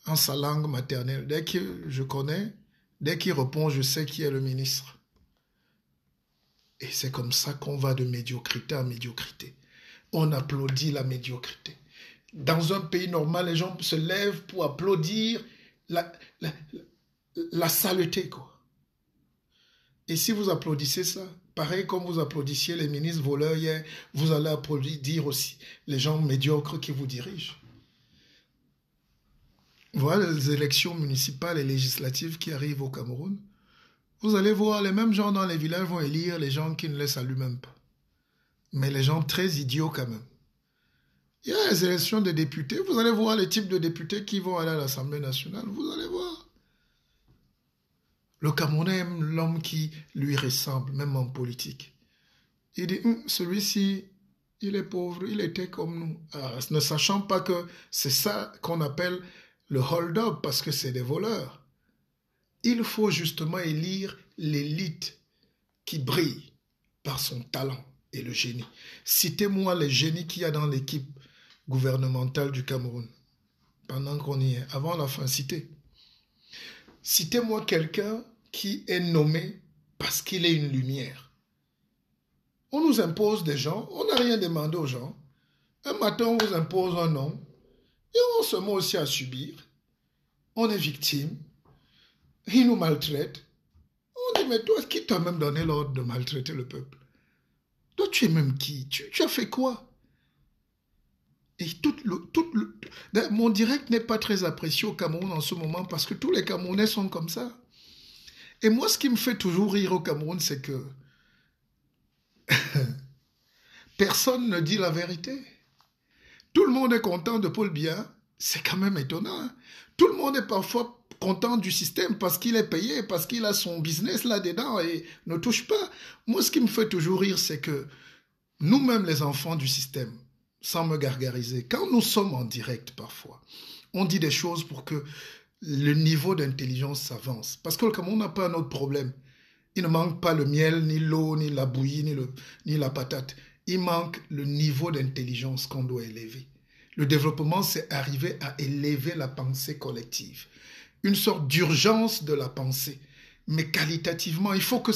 En sa langue maternelle. Dès que je connais, dès qu'il répond, je sais qui est le ministre. Et c'est comme ça qu'on va de médiocrité en médiocrité. On applaudit la médiocrité. Dans un pays normal, les gens se lèvent pour applaudir la saleté, quoi. Et si vous applaudissez ça, pareil comme vous applaudissiez les ministres voleurs hier, vous allez applaudir aussi les gens médiocres qui vous dirigent. Voilà les élections municipales et législatives qui arrivent au Cameroun. Vous allez voir, les mêmes gens dans les villages vont élire les gens qui ne les saluent même pas. Mais les gens très idiots quand même. Il y a les élections de députés. Vous allez voir les types de députés qui vont aller à l'Assemblée nationale. Vous allez voir. Le Camerounais aime l'homme qui lui ressemble, même en politique. Il dit, celui-ci, il est pauvre, il était comme nous. Ne sachant pas que c'est ça qu'on appelle le hold-up, parce que c'est des voleurs. Il faut justement élire l'élite qui brille par son talent et le génie. Citez-moi les génies qu'il y a dans l'équipe gouvernementale du Cameroun. Pendant qu'on y est, avant la fin, citez. Citez-moi quelqu'un qui est nommé parce qu'il est une lumière. On nous impose des gens, on n'a rien demandé aux gens. Un matin, on vous impose un nom et on se met aussi à subir. On est victime. Ils nous maltraitent. On dit, mais toi, qui t'a même donné l'ordre de maltraiter le peuple? Toi, tu es même qui? Tu as fait quoi? Et mon direct n'est pas très apprécié au Cameroun en ce moment parce que tous les Camerounais sont comme ça. Et moi, ce qui me fait toujours rire au Cameroun, c'est que personne ne dit la vérité. Tout le monde est content de Paul Biya. C'est quand même étonnant. Hein? Tout le monde est parfois content du système parce qu'il est payé, parce qu'il a son business là-dedans et ne touche pas. Moi, ce qui me fait toujours rire, c'est que nous-mêmes, les enfants du système, sans me gargariser, quand nous sommes en direct parfois, on dit des choses pour que le niveau d'intelligence s'avance. Parce que le Cameroun n'a pas un autre problème. Il ne manque pas le miel, ni l'eau, ni la bouillie, ni la patate. Il manque le niveau d'intelligence qu'on doit élever. Le développement, c'est arriver à élever la pensée collective. Une sorte d'urgence de la pensée. Mais qualitativement, il faut que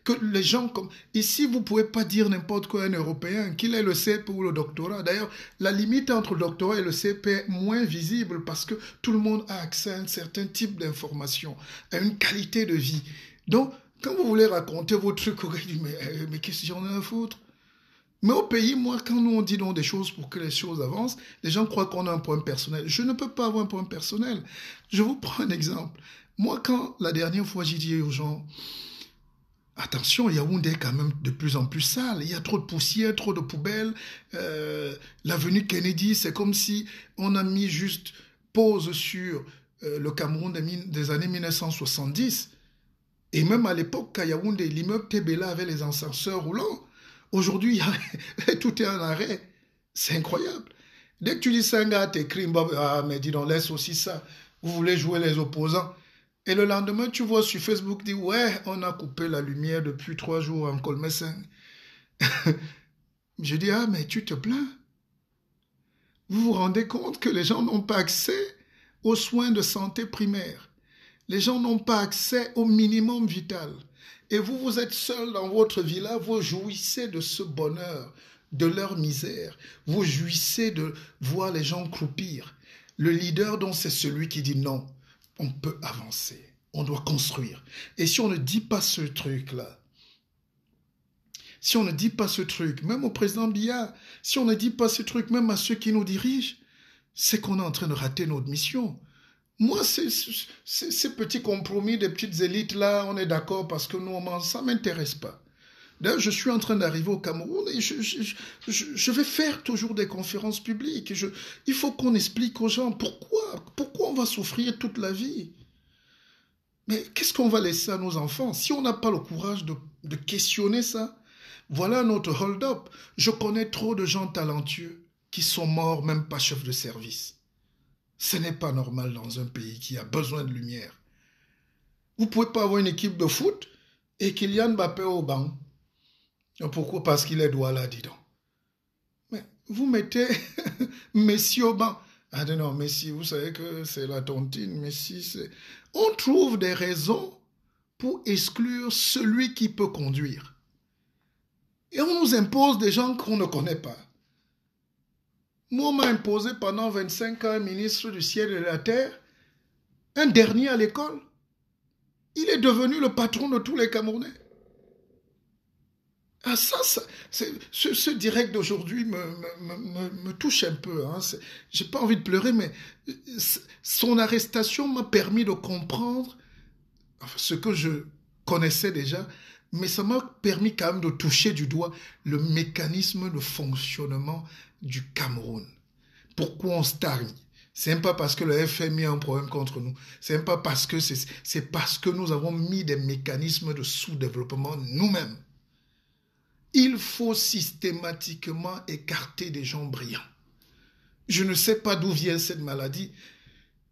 que les gens comme... Ici, vous ne pouvez pas dire n'importe quoi à un Européen, qu'il ait le CP ou le doctorat. D'ailleurs, la limite entre le doctorat et le CP est moins visible parce que tout le monde a accès à un certain type d'information, à une qualité de vie. Donc, quand vous voulez raconter vos trucs, on dit, mais qu'est-ce que j'en ai à foutre? Mais au pays, moi, quand nous on dit donc des choses pour que les choses avancent, les gens croient qu'on a un point personnel. Je ne peux pas avoir un point personnel. Je vous prends un exemple. Moi, quand la dernière fois j'ai dit aux gens, attention, Yaoundé est quand même de plus en plus sale. Il y a trop de poussière, trop de poubelles. L'avenue Kennedy, c'est comme si on a mis juste pause sur le Cameroun des années 1970. Et même à l'époque, à Yaoundé, l'immeuble Tébéla avait les ascenseurs roulants. Aujourd'hui, tout est en arrêt. C'est incroyable. Dès que tu dis ça, un gars t'écrit, ah, mais dis donc, laisse aussi ça. Vous voulez jouer les opposants. Et le lendemain, tu vois sur Facebook, dit, ouais, on a coupé la lumière depuis 3 jours en Colmessin. Je dis, ah, mais tu te plains. Vous vous rendez compte que les gens n'ont pas accès aux soins de santé primaires. Les gens n'ont pas accès au minimum vital. Et vous, vous êtes seul dans votre villa, vous jouissez de ce bonheur, de leur misère. Vous jouissez de voir les gens croupir. Le leader, donc, c'est celui qui dit non, on peut avancer, on doit construire. Et si on ne dit pas ce truc-là, si on ne dit pas ce truc, même au président Biya, si on ne dit pas ce truc, même à ceux qui nous dirigent, c'est qu'on est en train de rater notre mission. Moi, ces petits compromis des petites élites-là, on est d'accord parce que nous, on mange, ça ne m'intéresse pas. D'ailleurs, je suis en train d'arriver au Cameroun et je vais faire toujours des conférences publiques. Il faut qu'on explique aux gens pourquoi on va souffrir toute la vie. Mais qu'est-ce qu'on va laisser à nos enfants? Si on n'a pas le courage de questionner ça, voilà notre hold-up. Je connais trop de gens talentueux qui sont morts, même pas chefs de service. Ce n'est pas normal dans un pays qui a besoin de lumière. Vous ne pouvez pas avoir une équipe de foot et Kylian Mbappé au banc. Pourquoi? Parce qu'il est Douala, dis donc. Mais vous mettez Messi au banc. Ah non, Messi, vous savez que c'est la tontine. Messi, c'est... On trouve des raisons pour exclure celui qui peut conduire. Et on nous impose des gens qu'on ne connaît pas. Moi, on m'a imposé pendant 25 ans un ministre du ciel et de la terre, un dernier à l'école. Il est devenu le patron de tous les Camerounais. Ah, ce direct d'aujourd'hui me touche un peu. Hein. J'ai pas envie de pleurer, mais son arrestation m'a permis de comprendre ce que je connaissais déjà, mais ça m'a permis quand même de toucher du doigt le mécanisme de fonctionnement du Cameroun. Pourquoi on stagne? C'est même pas parce que le FMI a un problème contre nous. C'est même pas parce que c'est parce que nous avons mis des mécanismes de sous-développement nous-mêmes. Il faut systématiquement écarter des gens brillants. Je ne sais pas d'où vient cette maladie.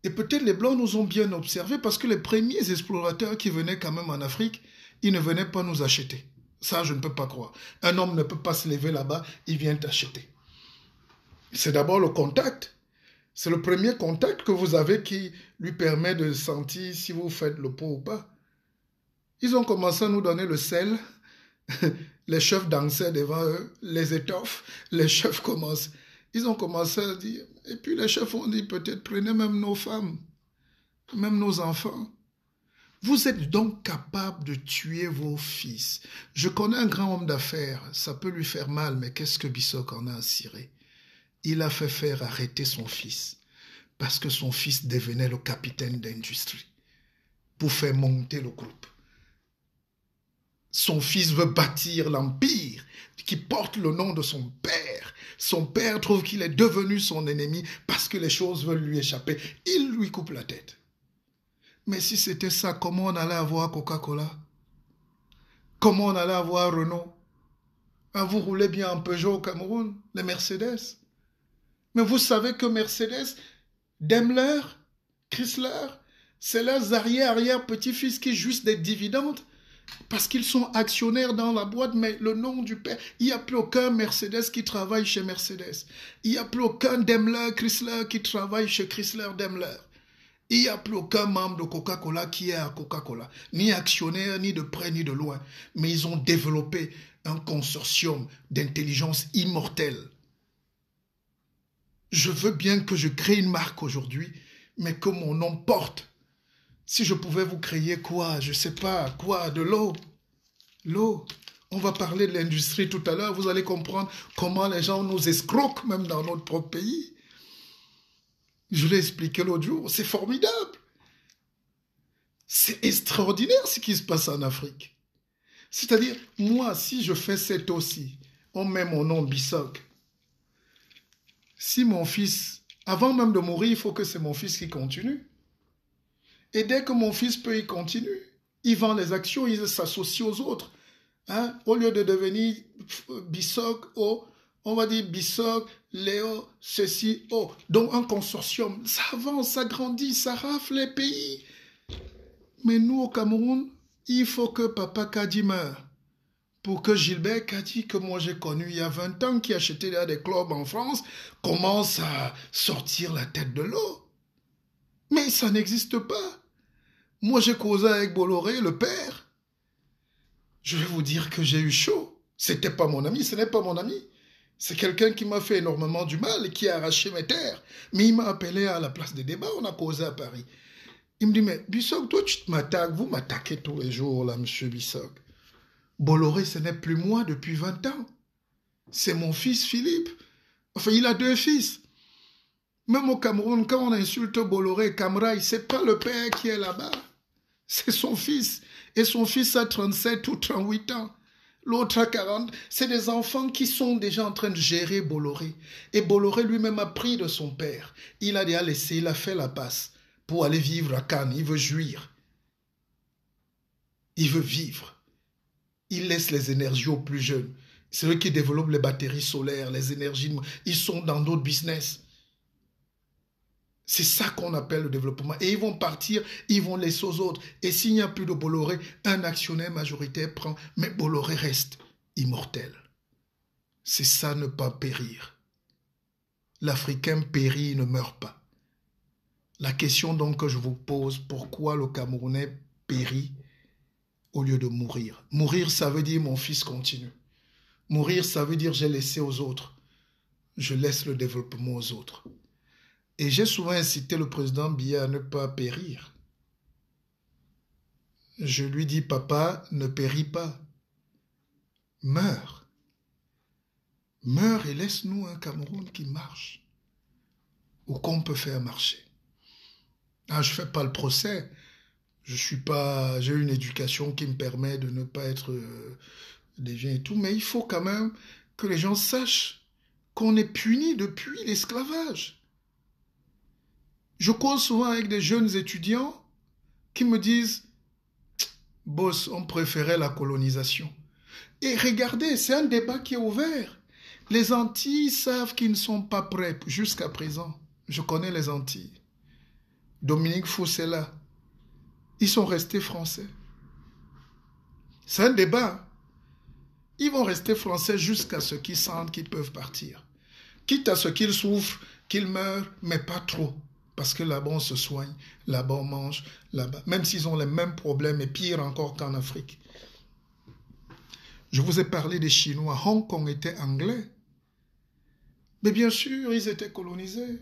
Et peut-être les Blancs nous ont bien observés parce que les premiers explorateurs qui venaient quand même en Afrique, ils ne venaient pas nous acheter. Ça, je ne peux pas croire. Un homme ne peut pas se lever là-bas, il vient t'acheter. C'est d'abord le contact. C'est le premier contact que vous avez qui lui permet de sentir si vous faites le pot ou pas. Ils ont commencé à nous donner le sel. Les chefs dansaient devant eux, les étoffes. Les chefs commencent. Ils ont commencé à dire. Et puis les chefs ont dit, peut-être prenez même nos femmes, même nos enfants. Vous êtes donc capable de tuer vos fils. Je connais un grand homme d'affaires, ça peut lui faire mal, mais qu'est-ce que Bissok en a à cirer? Il a fait faire arrêter son fils, parce que son fils devenait le capitaine d'industrie, pour faire monter le groupe. Son fils veut bâtir l'empire qui porte le nom de son père. Son père trouve qu'il est devenu son ennemi parce que les choses veulent lui échapper. Il lui coupe la tête. Mais si c'était ça, comment on allait avoir Coca-Cola? Comment on allait avoir Renault? Ah, vous roulez bien en Peugeot au Cameroun, les Mercedes. Mais vous savez que Mercedes, Daimler, Chrysler, c'est leurs arrière-petits-fils qui jouissent des dividendes parce qu'ils sont actionnaires dans la boîte, mais le nom du père, il n'y a plus aucun Mercedes qui travaille chez Mercedes. Il n'y a plus aucun Daimler, Chrysler qui travaille chez Chrysler, Daimler. Il n'y a plus aucun membre de Coca-Cola qui est à Coca-Cola, ni actionnaire, ni de près, ni de loin. Mais ils ont développé un consortium d'intelligence immortelle. Je veux bien que je crée une marque aujourd'hui, mais que mon nom porte. Si je pouvais vous créer quoi, je ne sais pas, quoi, de l'eau. L'eau. On va parler de l'industrie tout à l'heure, vous allez comprendre comment les gens nous escroquent, même dans notre propre pays. Je l'ai expliqué l'autre jour, c'est formidable. C'est extraordinaire ce qui se passe en Afrique. C'est-à-dire, moi, si je fais cette eau-ci, on met mon nom Bissok. Si mon fils, avant même de mourir, il faut que c'est mon fils qui continue. Et dès que mon fils peut y continuer, il vend les actions, il s'associe aux autres. Hein? Au lieu de devenir Bissok, on va dire Bissok, Léo, ceci, Donc un consortium, ça avance, ça grandit, ça rafle les pays. Mais nous au Cameroun, il faut que Papa Kadi meure. Pour que Gilbert Kadi, que moi j'ai connu il y a 20 ans, qui achetait des clubs en France, commence à sortir la tête de l'eau. Mais ça n'existe pas. Moi j'ai causé avec Bolloré, le père. Je vais vous dire que j'ai eu chaud. C'était pas mon ami, ce n'est pas mon ami. C'est quelqu'un qui m'a fait énormément du mal et qui a arraché mes terres. Mais il m'a appelé à la place des débats, on a causé à Paris. Il me dit, mais Bissok, toi tu m'attaques, vous m'attaquez tous les jours là, monsieur Bissok. Bolloré, ce n'est plus moi depuis 20 ans. C'est mon fils Philippe. Enfin, il a 2 fils. Même au Cameroun, quand on insulte Bolloré, Camraï, c'est pas le père qui est là-bas. C'est son fils. Et son fils a 37 ou 38 ans. L'autre a 40. C'est des enfants qui sont déjà en train de gérer Bolloré. Et Bolloré lui-même a pris de son père. Il a déjà laissé, il a fait la passe pour aller vivre à Cannes. Il veut jouir. Il veut vivre. Il laisse les énergies aux plus jeunes. C'est eux qui développent les batteries solaires, les énergies. Ils sont dans d'autres business. C'est ça qu'on appelle le développement. Et ils vont partir, ils vont laisser aux autres. Et s'il n'y a plus de Bolloré, un actionnaire majoritaire prend. Mais Bolloré reste immortel. C'est ça, ne pas périr. L'Africain périt, ne meurt pas. La question donc que je vous pose, pourquoi le Camerounais périt au lieu de mourir? Mourir, ça veut dire mon fils continue. Mourir, ça veut dire j'ai laissé aux autres. Je laisse le développement aux autres. Et j'ai souvent incité le président Biya à ne pas périr. Je lui dis, papa, ne péris pas. Meurs. Meurs et laisse-nous un Cameroun qui marche. Ou qu'on peut faire marcher. Ah, je ne fais pas le procès. J'ai une éducation qui me permet de ne pas être dévié et tout. Mais il faut quand même que les gens sachent qu'on est puni depuis l'esclavage. Je cause souvent avec des jeunes étudiants qui me disent « Boss, on préférait la colonisation ». Et regardez, c'est un débat qui est ouvert. Les Antilles savent qu'ils ne sont pas prêts jusqu'à présent. Je connais les Antilles. Dominique Foussela, ils sont restés français. C'est un débat. Ils vont rester français jusqu'à ce qu'ils sentent qu'ils peuvent partir. Quitte à ce qu'ils souffrent, qu'ils meurent, mais pas trop. Parce que là-bas, on se soigne, là-bas, on mange, là-bas. Même s'ils ont les mêmes problèmes, et pire encore qu'en Afrique. Je vous ai parlé des Chinois. Hong Kong était anglais. Mais bien sûr, ils étaient colonisés.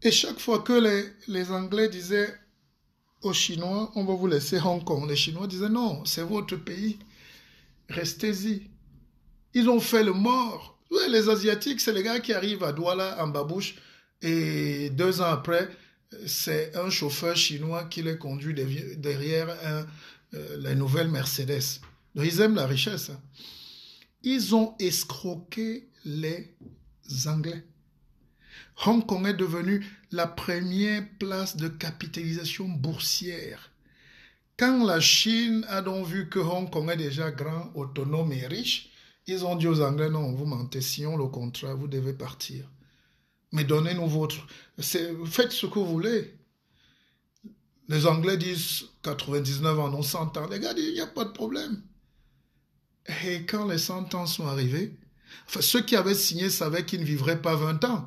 Et chaque fois que les Anglais disaient aux Chinois, on va vous laisser Hong Kong, les Chinois disaient non, c'est votre pays, restez-y. Ils ont fait le mort. Ouais, les Asiatiques, c'est les gars qui arrivent à Douala, en babouche, et 2 ans après, c'est un chauffeur chinois qui les conduit derrière la nouvelle Mercedes. Donc, ils aiment la richesse. Ils ont escroqué les Anglais. Hong Kong est devenu la première place de capitalisation boursière. Quand la Chine a donc vu que Hong Kong est déjà grand, autonome et riche, ils ont dit aux Anglais, non, vous mentez, sinon le contrat, vous devez partir. Mais donnez-nous votre... Faites ce que vous voulez. Les Anglais disent 99 ans, non 100 ans. Les gars disent, il n'y a pas de problème. Et quand les 100 ans sont arrivés, enfin, ceux qui avaient signé savaient qu'ils ne vivraient pas 20 ans.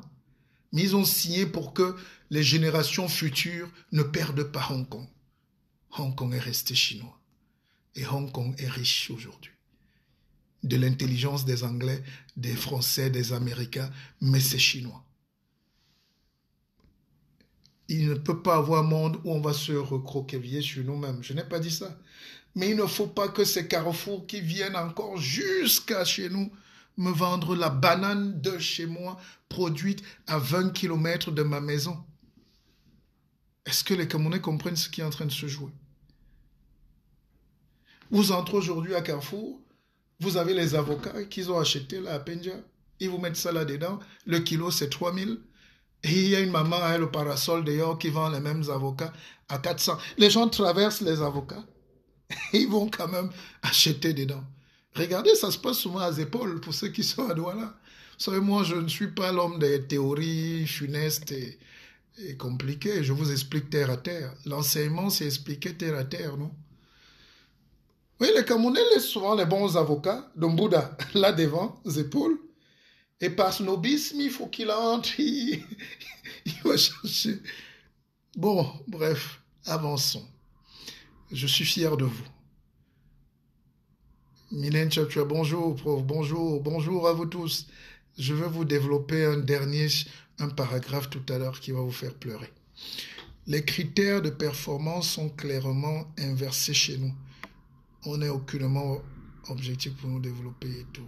Mais ils ont signé pour que les générations futures ne perdent pas Hong Kong. Hong Kong est resté chinois. Et Hong Kong est riche aujourd'hui. De l'intelligence des Anglais, des Français, des Américains, mais c'est chinois. Il ne peut pas avoir un monde où on va se recroqueviller sur nous-mêmes. Je n'ai pas dit ça. Mais il ne faut pas que ces carrefours qui viennent encore jusqu'à chez nous me vendre la banane de chez moi produite à 20 km de ma maison. Est-ce que les Camerounais comprennent ce qui est en train de se jouer? Vous entrez aujourd'hui à Carrefour, vous avez les avocats qu'ils ont achetés là à Penja, ils vous mettent ça là-dedans, le kilo c'est 3000. Et il y a une maman avec le parasol dehors qui vend les mêmes avocats à 400. Les gens traversent les avocats et ils vont quand même acheter dedans. Regardez, ça se passe souvent à épaules pour ceux qui sont à Douala. Vous savez, moi, je ne suis pas l'homme des théories funestes et compliquées. Je vous explique terre à terre. L'enseignement, c'est expliquer terre à terre, non? Oui, les Camerounais laissent souvent les bons avocats de Bouddha là devant, les épaules. Et par snobisme, il faut qu'il entre, il va chercher. Bon, bref, avançons. Je suis fier de vous. Mylène Tchapchua, bonjour, prof, bonjour à vous tous. Je vais vous développer un paragraphe tout à l'heure qui va vous faire pleurer. Les critères de performance sont clairement inversés chez nous. On n'est aucunement objectif pour nous développer et tout.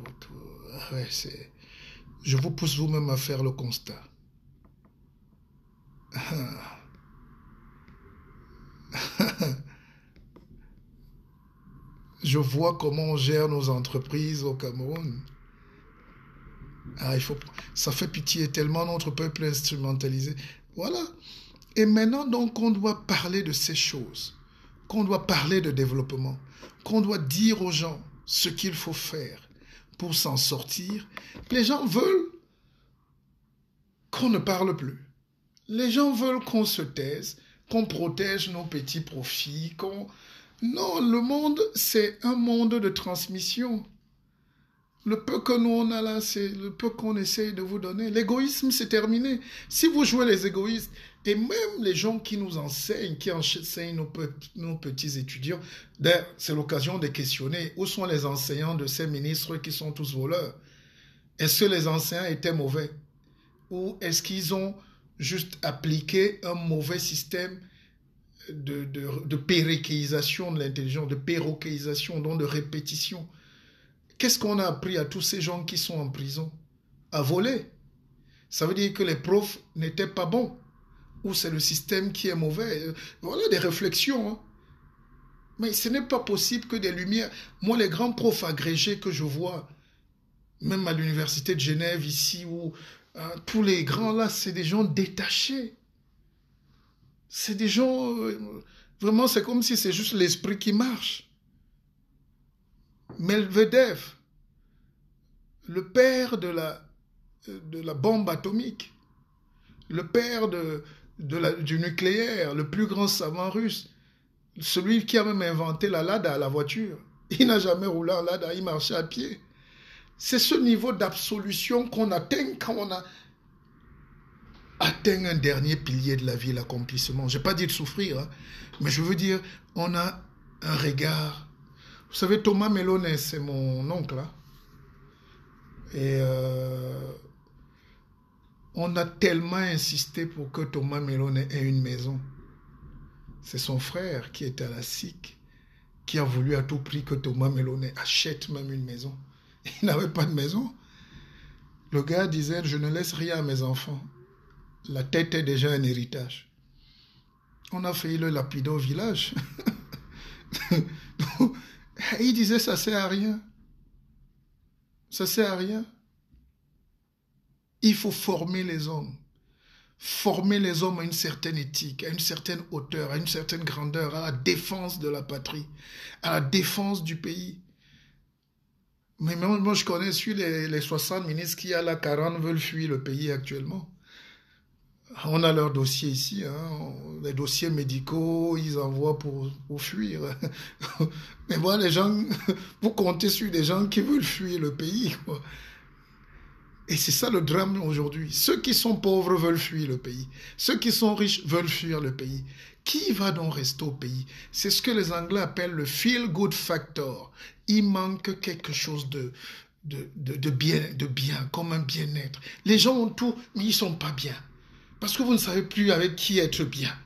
Ouais, c'est... Je vous pousse vous-même à faire le constat. Je vois comment on gère nos entreprises au Cameroun. Ça fait pitié, tellement notre peuple est instrumentalisé. Voilà. Et maintenant, donc, on doit parler de ces choses, qu'on doit parler de développement, qu'on doit dire aux gens ce qu'il faut faire pour s'en sortir. Les gens veulent qu'on ne parle plus. Les gens veulent qu'on se taise, qu'on protège nos petits profits, Non, le monde, c'est un monde de transmission. Le peu que nous on a là, c'est le peu qu'on essaye de vous donner. L'égoïsme, c'est terminé. Si vous jouez les égoïstes, et même les gens qui nous enseignent, qui enseignent nos petits étudiants, d'ailleurs, c'est l'occasion de questionner où sont les enseignants de ces ministres qui sont tous voleurs. Est-ce que les enseignants étaient mauvais? Ou est-ce qu'ils ont juste appliqué un mauvais système de péréquisation de l'intelligence, de péroquisation, donc de répétition? Qu'est-ce qu'on a appris à tous ces gens qui sont en prison? À voler. Ça veut dire que les profs n'étaient pas bons. Ou c'est le système qui est mauvais. Voilà des réflexions. Hein. Mais ce n'est pas possible que des lumières... Moi, les grands profs agrégés que je vois, même à l'université de Genève ici, où tous les grands là, c'est des gens détachés. C'est des gens... vraiment, c'est comme si c'est juste l'esprit qui marche. Medvedev, le père de la bombe atomique, le père du nucléaire, le plus grand savant russe, celui qui a même inventé la Lada, la voiture. Il n'a jamais roulé en Lada, il marchait à pied. C'est ce niveau d'absolution qu'on atteint quand on a... atteint un dernier pilier de la vie, l'accomplissement. Je n'ai pas dit de souffrir, hein, mais je veux dire, on a un regard. Vous savez, Thomas Melonais, c'est mon oncle. Hein, et on a tellement insisté pour que Thomas Melonais ait une maison. C'est son frère qui était à la SIC, qui a voulu à tout prix que Thomas Melonais achète même une maison. Il n'avait pas de maison. Le gars disait, je ne laisse rien à mes enfants. La tête est déjà un héritage. On a failli le lapider au village. Il disait, ça ne sert à rien. Ça ne sert à rien. Il faut former les hommes. Former les hommes à une certaine éthique, à une certaine hauteur, à une certaine grandeur, à la défense de la patrie, à la défense du pays. Mais moi, je connais les 60 ministres qui, à la 40, veulent fuir le pays actuellement. On a leurs dossiers ici, hein, les dossiers médicaux, ils envoient pour fuir. Mais voilà, les gens, vous comptez sur des gens qui veulent fuir le pays, quoi. Et c'est ça le drame aujourd'hui. Ceux qui sont pauvres veulent fuir le pays. Ceux qui sont riches veulent fuir le pays. Qui va donc rester au pays? C'est ce que les Anglais appellent le feel-good factor. Il manque quelque chose de bien, comme un bien-être. Les gens ont tout, mais ils ne sont pas bien. Parce que vous ne savez plus avec qui être bien.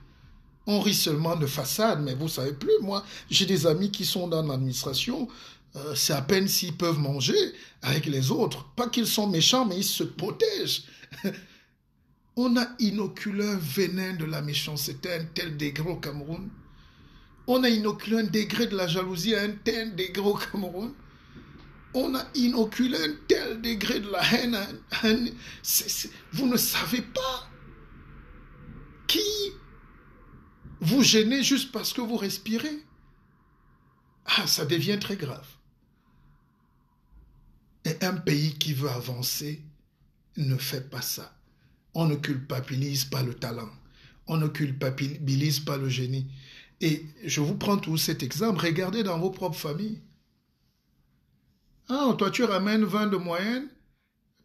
On rit seulement de façade, mais vous ne savez plus. Moi, j'ai des amis qui sont dans l'administration. C'est à peine s'ils peuvent manger avec les autres. Pas qu'ils sont méchants, mais ils se protègent. On a inoculé un venin de la méchanceté à un tel degré au Cameroun. On a inoculé un degré de la jalousie à un tel degré au Cameroun. On a inoculé un tel degré de la haine. Vous ne savez pas qui vous gênez juste parce que vous respirez. Ah, ça devient très grave. Et un pays qui veut avancer ne fait pas ça. On ne culpabilise pas le talent. On ne culpabilise pas le génie. Et je vous prends tout cet exemple. Regardez dans vos propres familles. Ah, toi, tu ramènes 20 de moyenne.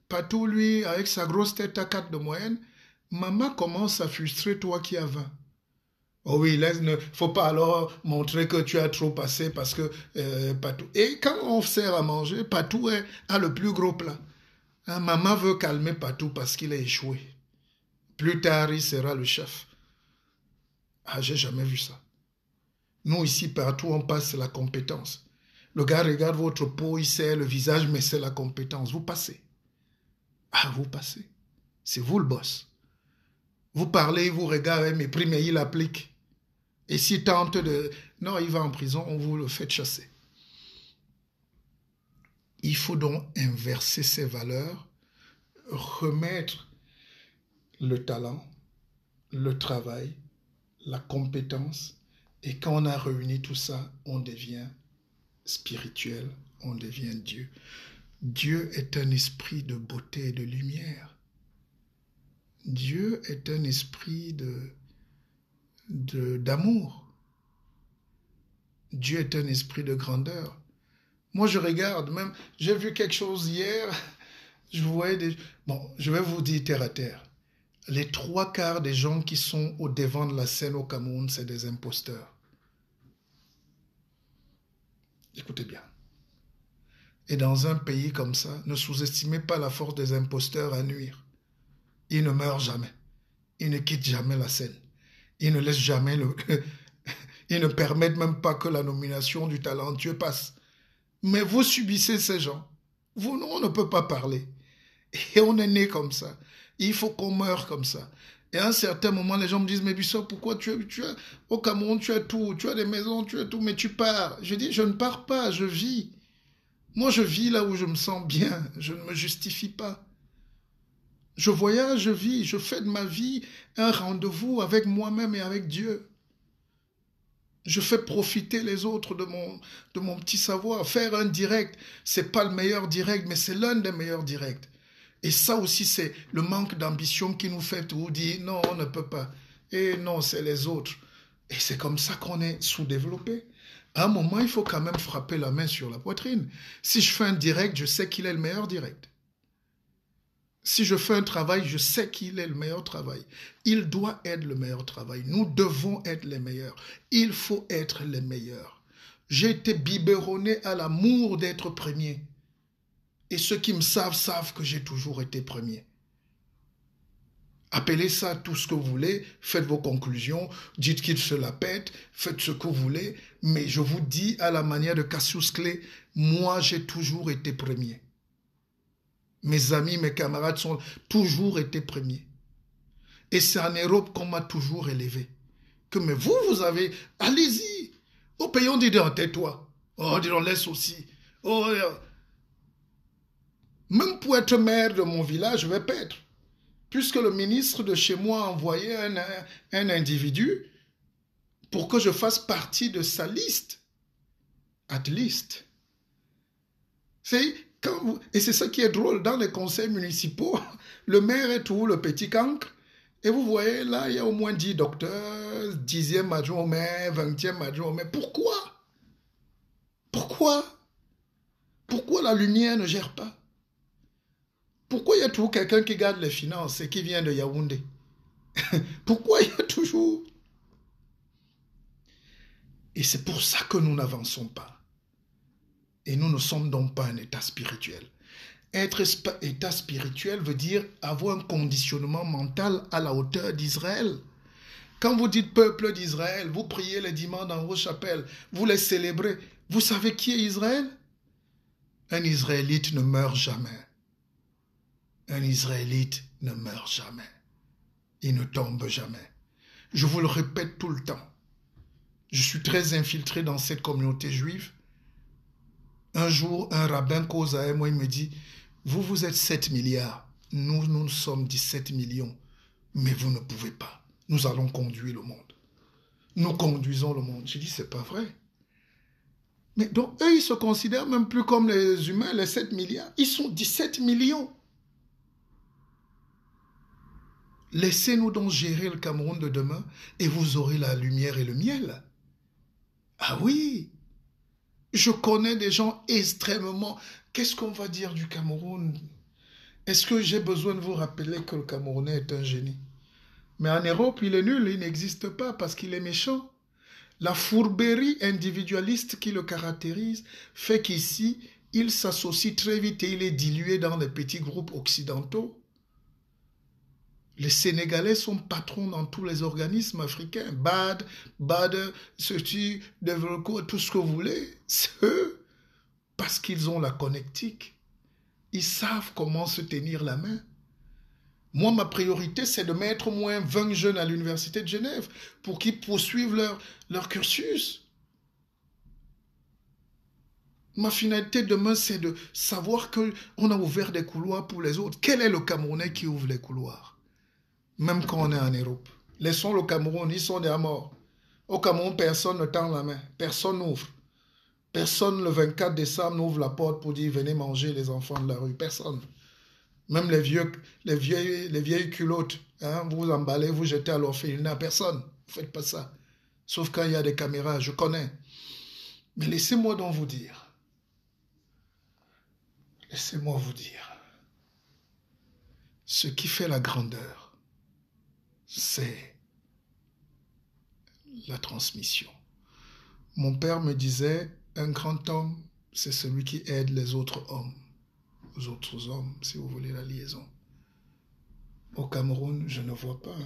Patou, lui, avec sa grosse tête à 4 de moyenne. Maman commence à frustrer toi qui as 20. Oh oui, il ne faut pas alors montrer que tu as trop passé parce que Patou. Et quand on sert à manger, Patou a le plus gros plat. Hein, maman veut calmer Patou parce qu'il a échoué. Plus tard, il sera le chef. Ah, j'ai jamais vu ça. Nous, ici, partout, on passe la compétence. Le gars regarde votre peau, il sert le visage, mais c'est la compétence. Vous passez. Ah, vous passez. C'est vous le boss. Vous parlez, il vous regarde avec mépris, mais il applique. Et s'il tente de... Non, il va en prison, on vous le fait chasser. Il faut donc inverser ces valeurs, remettre le talent, le travail, la compétence. Et quand on a réuni tout ça, on devient spirituel, on devient Dieu. Dieu est un esprit de beauté et de lumière. Dieu est un esprit d'amour. Dieu est un esprit de grandeur. Moi, je regarde, même, j'ai vu quelque chose hier, je voyais des... Bon, je vais vous dire terre à terre. Les 3/4 des gens qui sont au devant de la scène au Cameroun, c'est des imposteurs. Écoutez bien. Et dans un pays comme ça, ne sous-estimez pas la force des imposteurs à nuire. Ils ne meurent jamais. Ils ne quittent jamais la scène. Ils ne laissent jamais le... Ils ne permettent même pas que la nomination du talentueux passe. Mais vous subissez ces gens. Vous, on ne peut pas parler. Et on est né comme ça. Il faut qu'on meure comme ça. Et à un certain moment, les gens me disent, mais Bissot, pourquoi au Cameroun, tu as tout, tu as des maisons, tu as tout, mais tu pars. Je dis, je ne pars pas, je vis. Moi, je vis là où je me sens bien. Je ne me justifie pas. Je voyage, je vis, je fais de ma vie un rendez-vous avec moi-même et avec Dieu. Je fais profiter les autres de mon petit savoir. Faire un direct, c'est pas le meilleur direct, mais c'est l'un des meilleurs directs. Et ça aussi, c'est le manque d'ambition qui nous fait tout dire non, on ne peut pas. Et non, c'est les autres. Et c'est comme ça qu'on est sous-développé. À un moment, il faut quand même frapper la main sur la poitrine. Si je fais un direct, je sais qu'il est le meilleur direct. Si je fais un travail, je sais qu'il est le meilleur travail. Il doit être le meilleur travail. Nous devons être les meilleurs. Il faut être les meilleurs. J'ai été biberonné à l'amour d'être premier. Et ceux qui me savent que j'ai toujours été premier. Appelez ça tout ce que vous voulez, faites vos conclusions, dites qu'il se la pète, faites ce que vous voulez, mais je vous dis à la manière de Cassius Clay, moi j'ai toujours été premier. Mes amis, mes camarades sont toujours été premiers. Et c'est en Europe qu'on m'a toujours élevé. Que mais vous avez, allez-y. Au pays on dit, tais-toi. Oh, dis donc, laisse aussi. Oh, même pour être maire de mon village, je vais perdre. Puisque le ministre de chez moi a envoyé un individu pour que je fasse partie de sa liste. At least. Et c'est ça qui est drôle, dans les conseils municipaux, le maire est toujours le petit cancre. Et vous voyez, là, il y a au moins 10 docteurs, 10e adjoint au maire, 20e adjoint au maire. Pourquoi? Pourquoi? Pourquoi la lumière ne gère pas? Pourquoi il y a toujours quelqu'un qui garde les finances et qui vient de Yaoundé? Pourquoi il y a toujours... Et c'est pour ça que nous n'avançons pas. Et nous ne sommes donc pas un état spirituel. Être état spirituel veut dire avoir un conditionnement mental à la hauteur d'Israël. Quand vous dites peuple d'Israël, vous priez les dimanches dans vos chapelles, vous les célébrez. Vous savez qui est Israël? Un Israélite ne meurt jamais. Un Israélite ne meurt jamais. Il ne tombe jamais. Je vous le répète tout le temps. Je suis très infiltré dans cette communauté juive. Un jour, un rabbin cause à moi, il me dit, vous êtes 7 milliards, nous sommes 17 millions, mais vous ne pouvez pas. Nous allons conduire le monde. Nous conduisons le monde. J'ai dit, c'est pas vrai. Mais donc, eux, ils se considèrent même plus comme les humains, les 7 milliards. Ils sont 17 millions. Laissez-nous donc gérer le Cameroun de demain et vous aurez la lumière et le miel. Ah oui! Je connais des gens extrêmement... Qu'est-ce qu'on va dire du Cameroun? Est-ce que j'ai besoin de vous rappeler que le Camerounais est un génie? Mais en Europe, il est nul, il n'existe pas parce qu'il est méchant. La fourberie individualiste qui le caractérise fait qu'ici, il s'associe très vite et il est dilué dans les petits groupes occidentaux. Les Sénégalais sont patrons dans tous les organismes africains. BAD, ceci, Develco, tout ce que vous voulez. C'est eux. Parce qu'ils ont la connectique. Ils savent comment se tenir la main. Moi, ma priorité, c'est de mettre au moins 20 jeunes à l'Université de Genève pour qu'ils poursuivent leur cursus. Ma finalité demain, c'est de savoir qu'on a ouvert des couloirs pour les autres. Quel est le Camerounais qui ouvre les couloirs? Même quand on est en Europe. Laissons le Cameroun, ils sont déjà morts. Au Cameroun, personne ne tend la main. Personne n'ouvre. Personne le 24 décembre n'ouvre la porte pour dire venez manger les enfants de la rue. Personne. Même les vieilles culottes. Hein, vous emballez, vous jetez à l'orphelinat. Personne. Ne faites pas ça. Sauf quand il y a des caméras, je connais. Mais laissez-moi donc vous dire. Laissez-moi vous dire. Ce qui fait la grandeur, c'est la transmission. Mon père me disait, un grand homme, c'est celui qui aide les autres hommes, si vous voulez la liaison. Au Cameroun, je ne vois pas.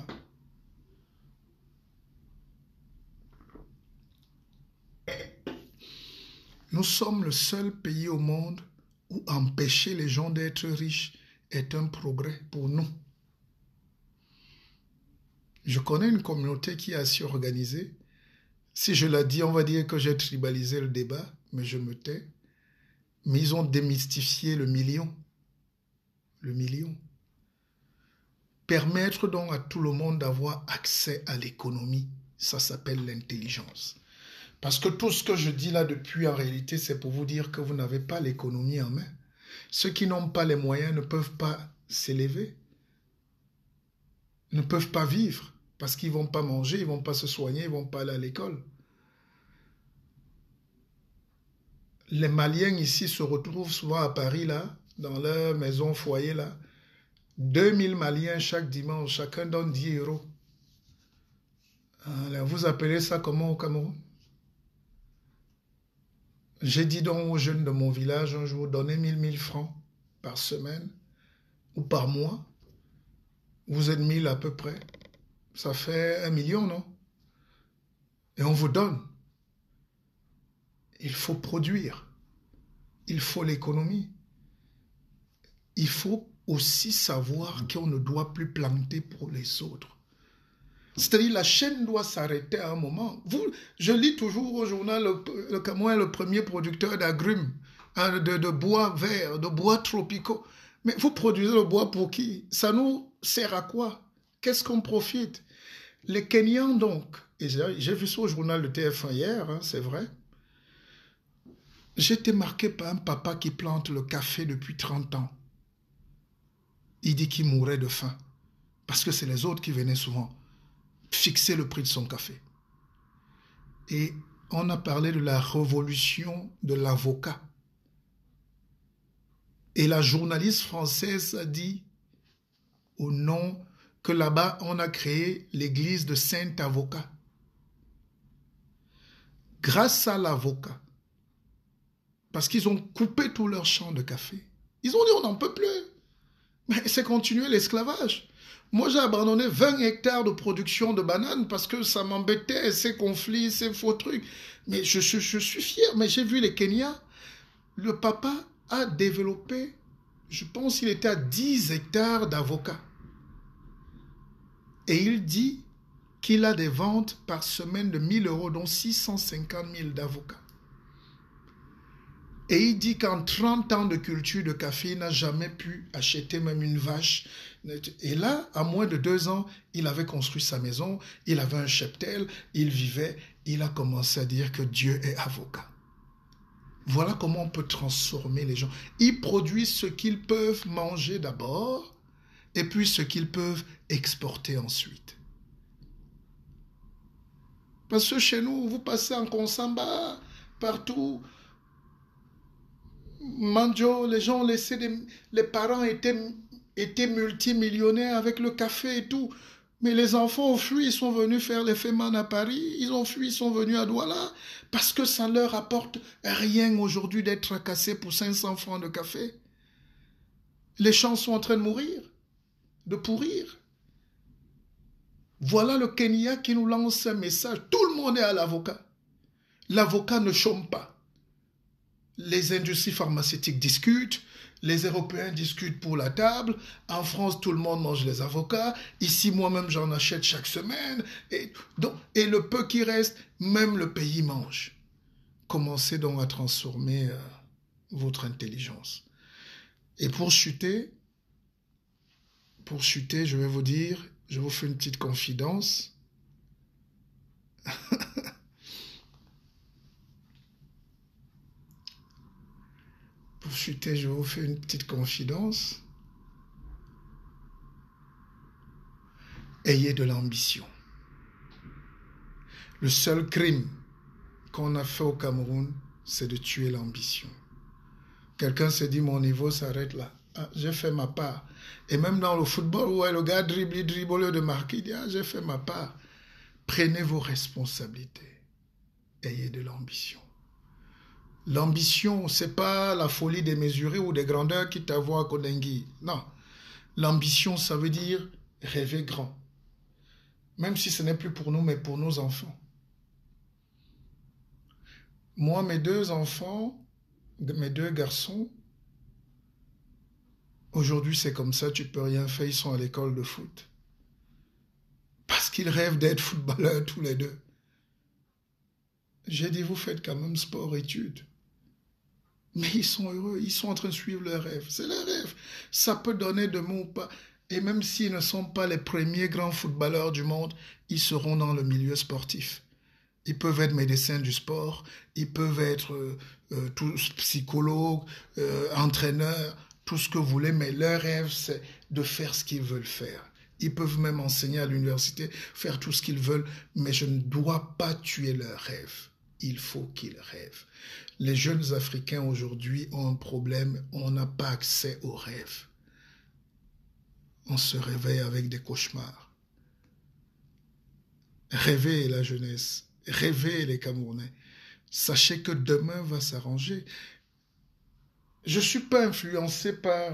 Nous sommes le seul pays au monde où empêcher les gens d'être riches est un progrès pour nous. Je connais une communauté qui a su organiser. Si je la dis, on va dire que j'ai tribalisé le débat, mais je me tais. Mais ils ont démystifié le million. Le million. Permettre donc à tout le monde d'avoir accès à l'économie, ça s'appelle l'intelligence. Parce que tout ce que je dis là depuis, en réalité, c'est pour vous dire que vous n'avez pas l'économie en main. Ceux qui n'ont pas les moyens ne peuvent pas s'élever, ne peuvent pas vivre. Parce qu'ils ne vont pas manger, ils ne vont pas se soigner, ils ne vont pas aller à l'école. Les Maliens ici se retrouvent souvent à Paris, là, dans leur maison foyer, là. 2000 Maliens chaque dimanche, chacun donne 10 euros. Alors, vous appelez ça comment au Cameroun? J'ai dit donc aux jeunes de mon village un jour, donnez 1000 francs par semaine ou par mois. Vous êtes 1000 à peu près. Ça fait 1 million, non? Et on vous donne. Il faut produire. Il faut l'économie. Il faut aussi savoir qu'on ne doit plus planter pour les autres. C'est-à-dire la chaîne doit s'arrêter à un moment. Je lis toujours au journal le Cameroun est le premier producteur d'agrumes, hein, de bois verts, de bois tropicaux. Mais vous produisez le bois pour qui? Ça nous sert à quoi? Qu'est-ce qu'on profite? Les Kenyans donc, et j'ai vu ça au journal de TF1 hier, hein, c'est vrai. J'ai été marqué par un papa qui plante le café depuis 30 ans. Il dit qu'il mourait de faim. Parce que c'est les autres qui venaient souvent fixer le prix de son café. Et on a parlé de la révolution de l'avocat. Et la journaliste française a dit au nom que là-bas on a créé l'église de Saint-Avocat. Grâce à l'avocat, parce qu'ils ont coupé tout leur champ de café, ils ont dit on n'en peut plus. Mais c'est continuer l'esclavage. Moi, j'ai abandonné 20 hectares de production de bananes parce que ça m'embêtait, ces conflits, ces faux trucs. Mais je suis fier. Mais j'ai vu les Kenyans. Le papa a développé, je pense qu'il était à 10 hectares d'avocats. Et il dit qu'il a des ventes par semaine de 1000 euros, dont 650 000 d'avocats. Et il dit qu'en 30 ans de culture de café, il n'a jamais pu acheter même une vache. Et là, à moins de 2 ans, il avait construit sa maison, il avait un cheptel, il vivait, il a commencé à dire que Dieu est avocat. Voilà comment on peut transformer les gens. Ils produisent ce qu'ils peuvent manger d'abord, et puis ce qu'ils peuvent exporter ensuite. Parce que chez nous, vous passez en Konsamba, partout. Mandio, les gens laissaient les parents étaient multimillionnaires avec le café et tout. Mais les enfants ont fui, ils sont venus faire les Feman à Paris, ils ont fui, ils sont venus à Douala, parce que ça ne leur apporte rien aujourd'hui d'être tracassés pour 500 francs de café. Les champs sont en train de mourir, de pourrir. Voilà le Kenya qui nous lance un message. Tout le monde est à l'avocat. L'avocat ne chôme pas. Les industries pharmaceutiques discutent, les Européens discutent pour la table, en France tout le monde mange les avocats, ici moi-même j'en achète chaque semaine, et le peu qui reste, même le pays mange. Commencez donc à transformer votre intelligence. Et pour chuter, je vais vous dire, je vous fais une petite confidence. Pour chuter, je vous fais une petite confidence. Ayez de l'ambition. Le seul crime qu'on a fait au Cameroun, c'est de tuer l'ambition. Quelqu'un s'est dit, mon niveau s'arrête là. Ah, j'ai fait ma part. Et même dans le football, où le gars dribble de marquer, il dit, ah, j'ai fait ma part. Prenez vos responsabilités. Ayez de l'ambition. L'ambition, ce n'est pas la folie démesurée ou des grandeurs qui t'avoient à Kodengui. Non. L'ambition, ça veut dire rêver grand. Même si ce n'est plus pour nous, mais pour nos enfants. Moi, mes 2 enfants, mes 2 garçons, aujourd'hui c'est comme ça, tu peux rien faire, ils sont à l'école de foot. Parce qu'ils rêvent d'être footballeurs tous les 2. J'ai dit, vous faites quand même sport-études. Mais ils sont heureux, ils sont en train de suivre leurs rêves. C'est leur rêve. Ça peut donner de mots ou pas. Et même s'ils ne sont pas les premiers grands footballeurs du monde, ils seront dans le milieu sportif. Ils peuvent être médecins du sport, ils peuvent être tous psychologues, entraîneurs, tout ce que vous voulez, mais leur rêve, c'est de faire ce qu'ils veulent faire. Ils peuvent même enseigner à l'université, faire tout ce qu'ils veulent, mais je ne dois pas tuer leur rêve. Il faut qu'ils rêvent. Les jeunes Africains aujourd'hui ont un problème, on n'a pas accès aux rêves. on se réveille avec des cauchemars. Rêvez la jeunesse, rêvez les Camerounais. Sachez que demain va s'arranger. Je ne suis pas influencé par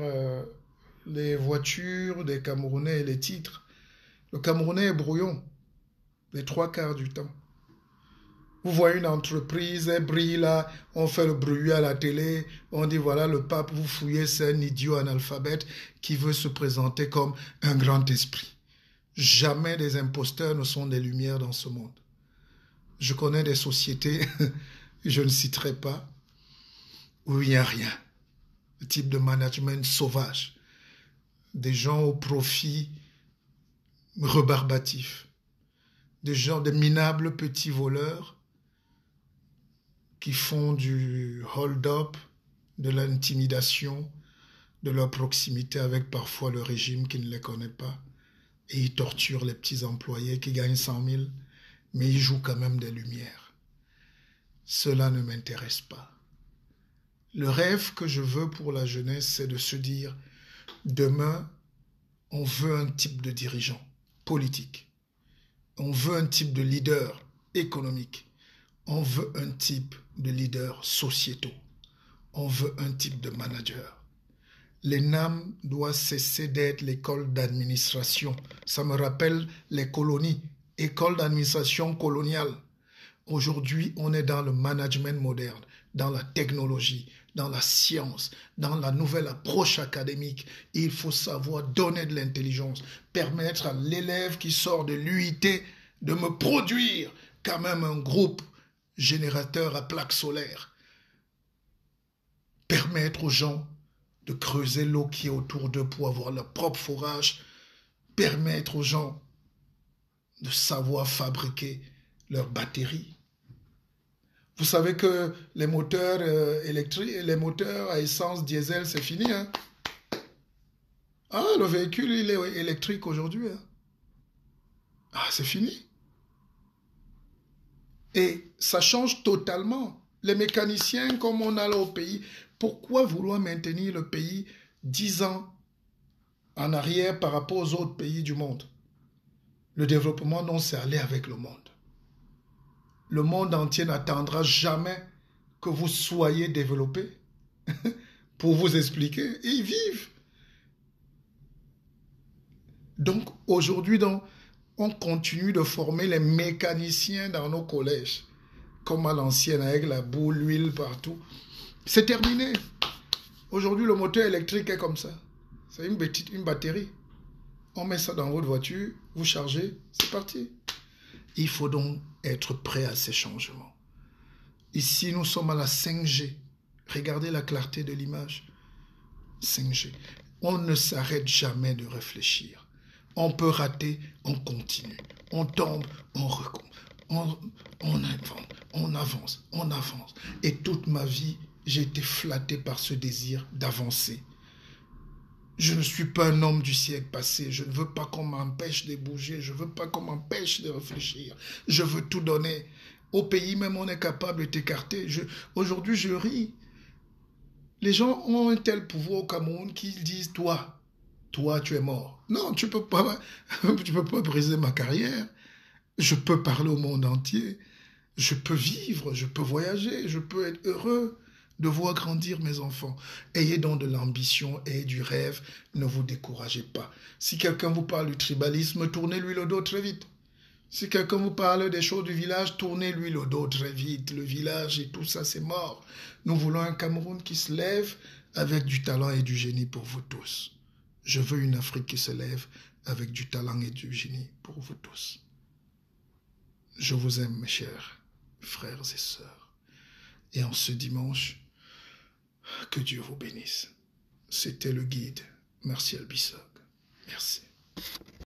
les voitures des Camerounais et les titres. Le Camerounais est brouillon, les 3/4 du temps. Vous voyez une entreprise, elle brille là, on fait le bruit à la télé, on dit voilà le pape, vous fouillez, c'est un idiot analphabète qui veut se présenter comme un grand esprit. Jamais des imposteurs ne sont des lumières dans ce monde. Je connais des sociétés, je ne citerai pas, où il n'y a rien. Le type de management sauvage. Des gens au profit rebarbatif. Des gens, des minables petits voleurs qui font du hold-up, de l'intimidation, de leur proximité avec parfois le régime qui ne les connaît pas. Et ils torturent les petits employés qui gagnent 100 000, mais ils jouent quand même des lumières. Cela ne m'intéresse pas. Le rêve que je veux pour la jeunesse, c'est de se dire, demain, on veut un type de dirigeant politique. On veut un type de leader économique. On veut un type de leader sociétaux. On veut un type de manager. L'ENAM doit cesser d'être l'école d'administration. Ça me rappelle les colonies, école d'administration coloniale. Aujourd'hui, on est dans le management moderne, dans la technologie, dans la science, dans la nouvelle approche académique. Il faut savoir donner de l'intelligence, permettre à l'élève qui sort de l'UIT de me produire quand même un groupe générateur à plaques solaires. Permettre aux gens de creuser l'eau qui est autour d'eux pour avoir leur propre forage. Permettre aux gens de savoir fabriquer leurs batteries. Vous savez que les moteurs électriques, les moteurs à essence diesel, c'est fini. Hein? Ah, le véhicule, il est électrique aujourd'hui. Hein? Ah, c'est fini. Et ça change totalement. Les mécaniciens, comme on a là au pays, pourquoi vouloir maintenir le pays 10 ans en arrière par rapport aux autres pays du monde? Le développement, non, c'est aller avec le monde. Le monde entier n'attendra jamais que vous soyez développés pour vous expliquer. Ils vivent. Donc, aujourd'hui, on continue de former les mécaniciens dans nos collèges, comme à l'ancienne, avec la boue, l'huile partout. C'est terminé. Aujourd'hui, le moteur électrique est comme ça. C'est une batterie. On met ça dans votre voiture, vous chargez, c'est parti. Il faut donc être prêt à ces changements. Ici, nous sommes à la 5G. Regardez la clarté de l'image. 5G. On ne s'arrête jamais de réfléchir. On peut rater, on continue. On tombe, on recommence. On invente, on avance, on avance. Et toute ma vie, j'ai été flatté par ce désir d'avancer. Je ne suis pas un homme du siècle passé. Je ne veux pas qu'on m'empêche de bouger. Je ne veux pas qu'on m'empêche de réfléchir. Je veux tout donner. Au pays même, on est capable de t'écarter. Aujourd'hui, je ris. Les gens ont un tel pouvoir au Cameroun qu'ils disent, toi, tu es mort. Non, tu peux pas briser ma carrière. Je peux parler au monde entier. Je peux vivre, je peux voyager, je peux être heureux de voir grandir mes enfants. Ayez donc de l'ambition, ayez du rêve, ne vous découragez pas. Si quelqu'un vous parle du tribalisme, tournez-lui le dos très vite. Si quelqu'un vous parle des choses du village, tournez-lui le dos très vite. Le village et tout ça, c'est mort. Nous voulons un Cameroun qui se lève avec du talent et du génie pour vous tous. Je veux une Afrique qui se lève avec du talent et du génie pour vous tous. Je vous aime, mes chers frères et sœurs. Et en ce dimanche, que Dieu vous bénisse. C'était le guide Martial Bissog. Merci.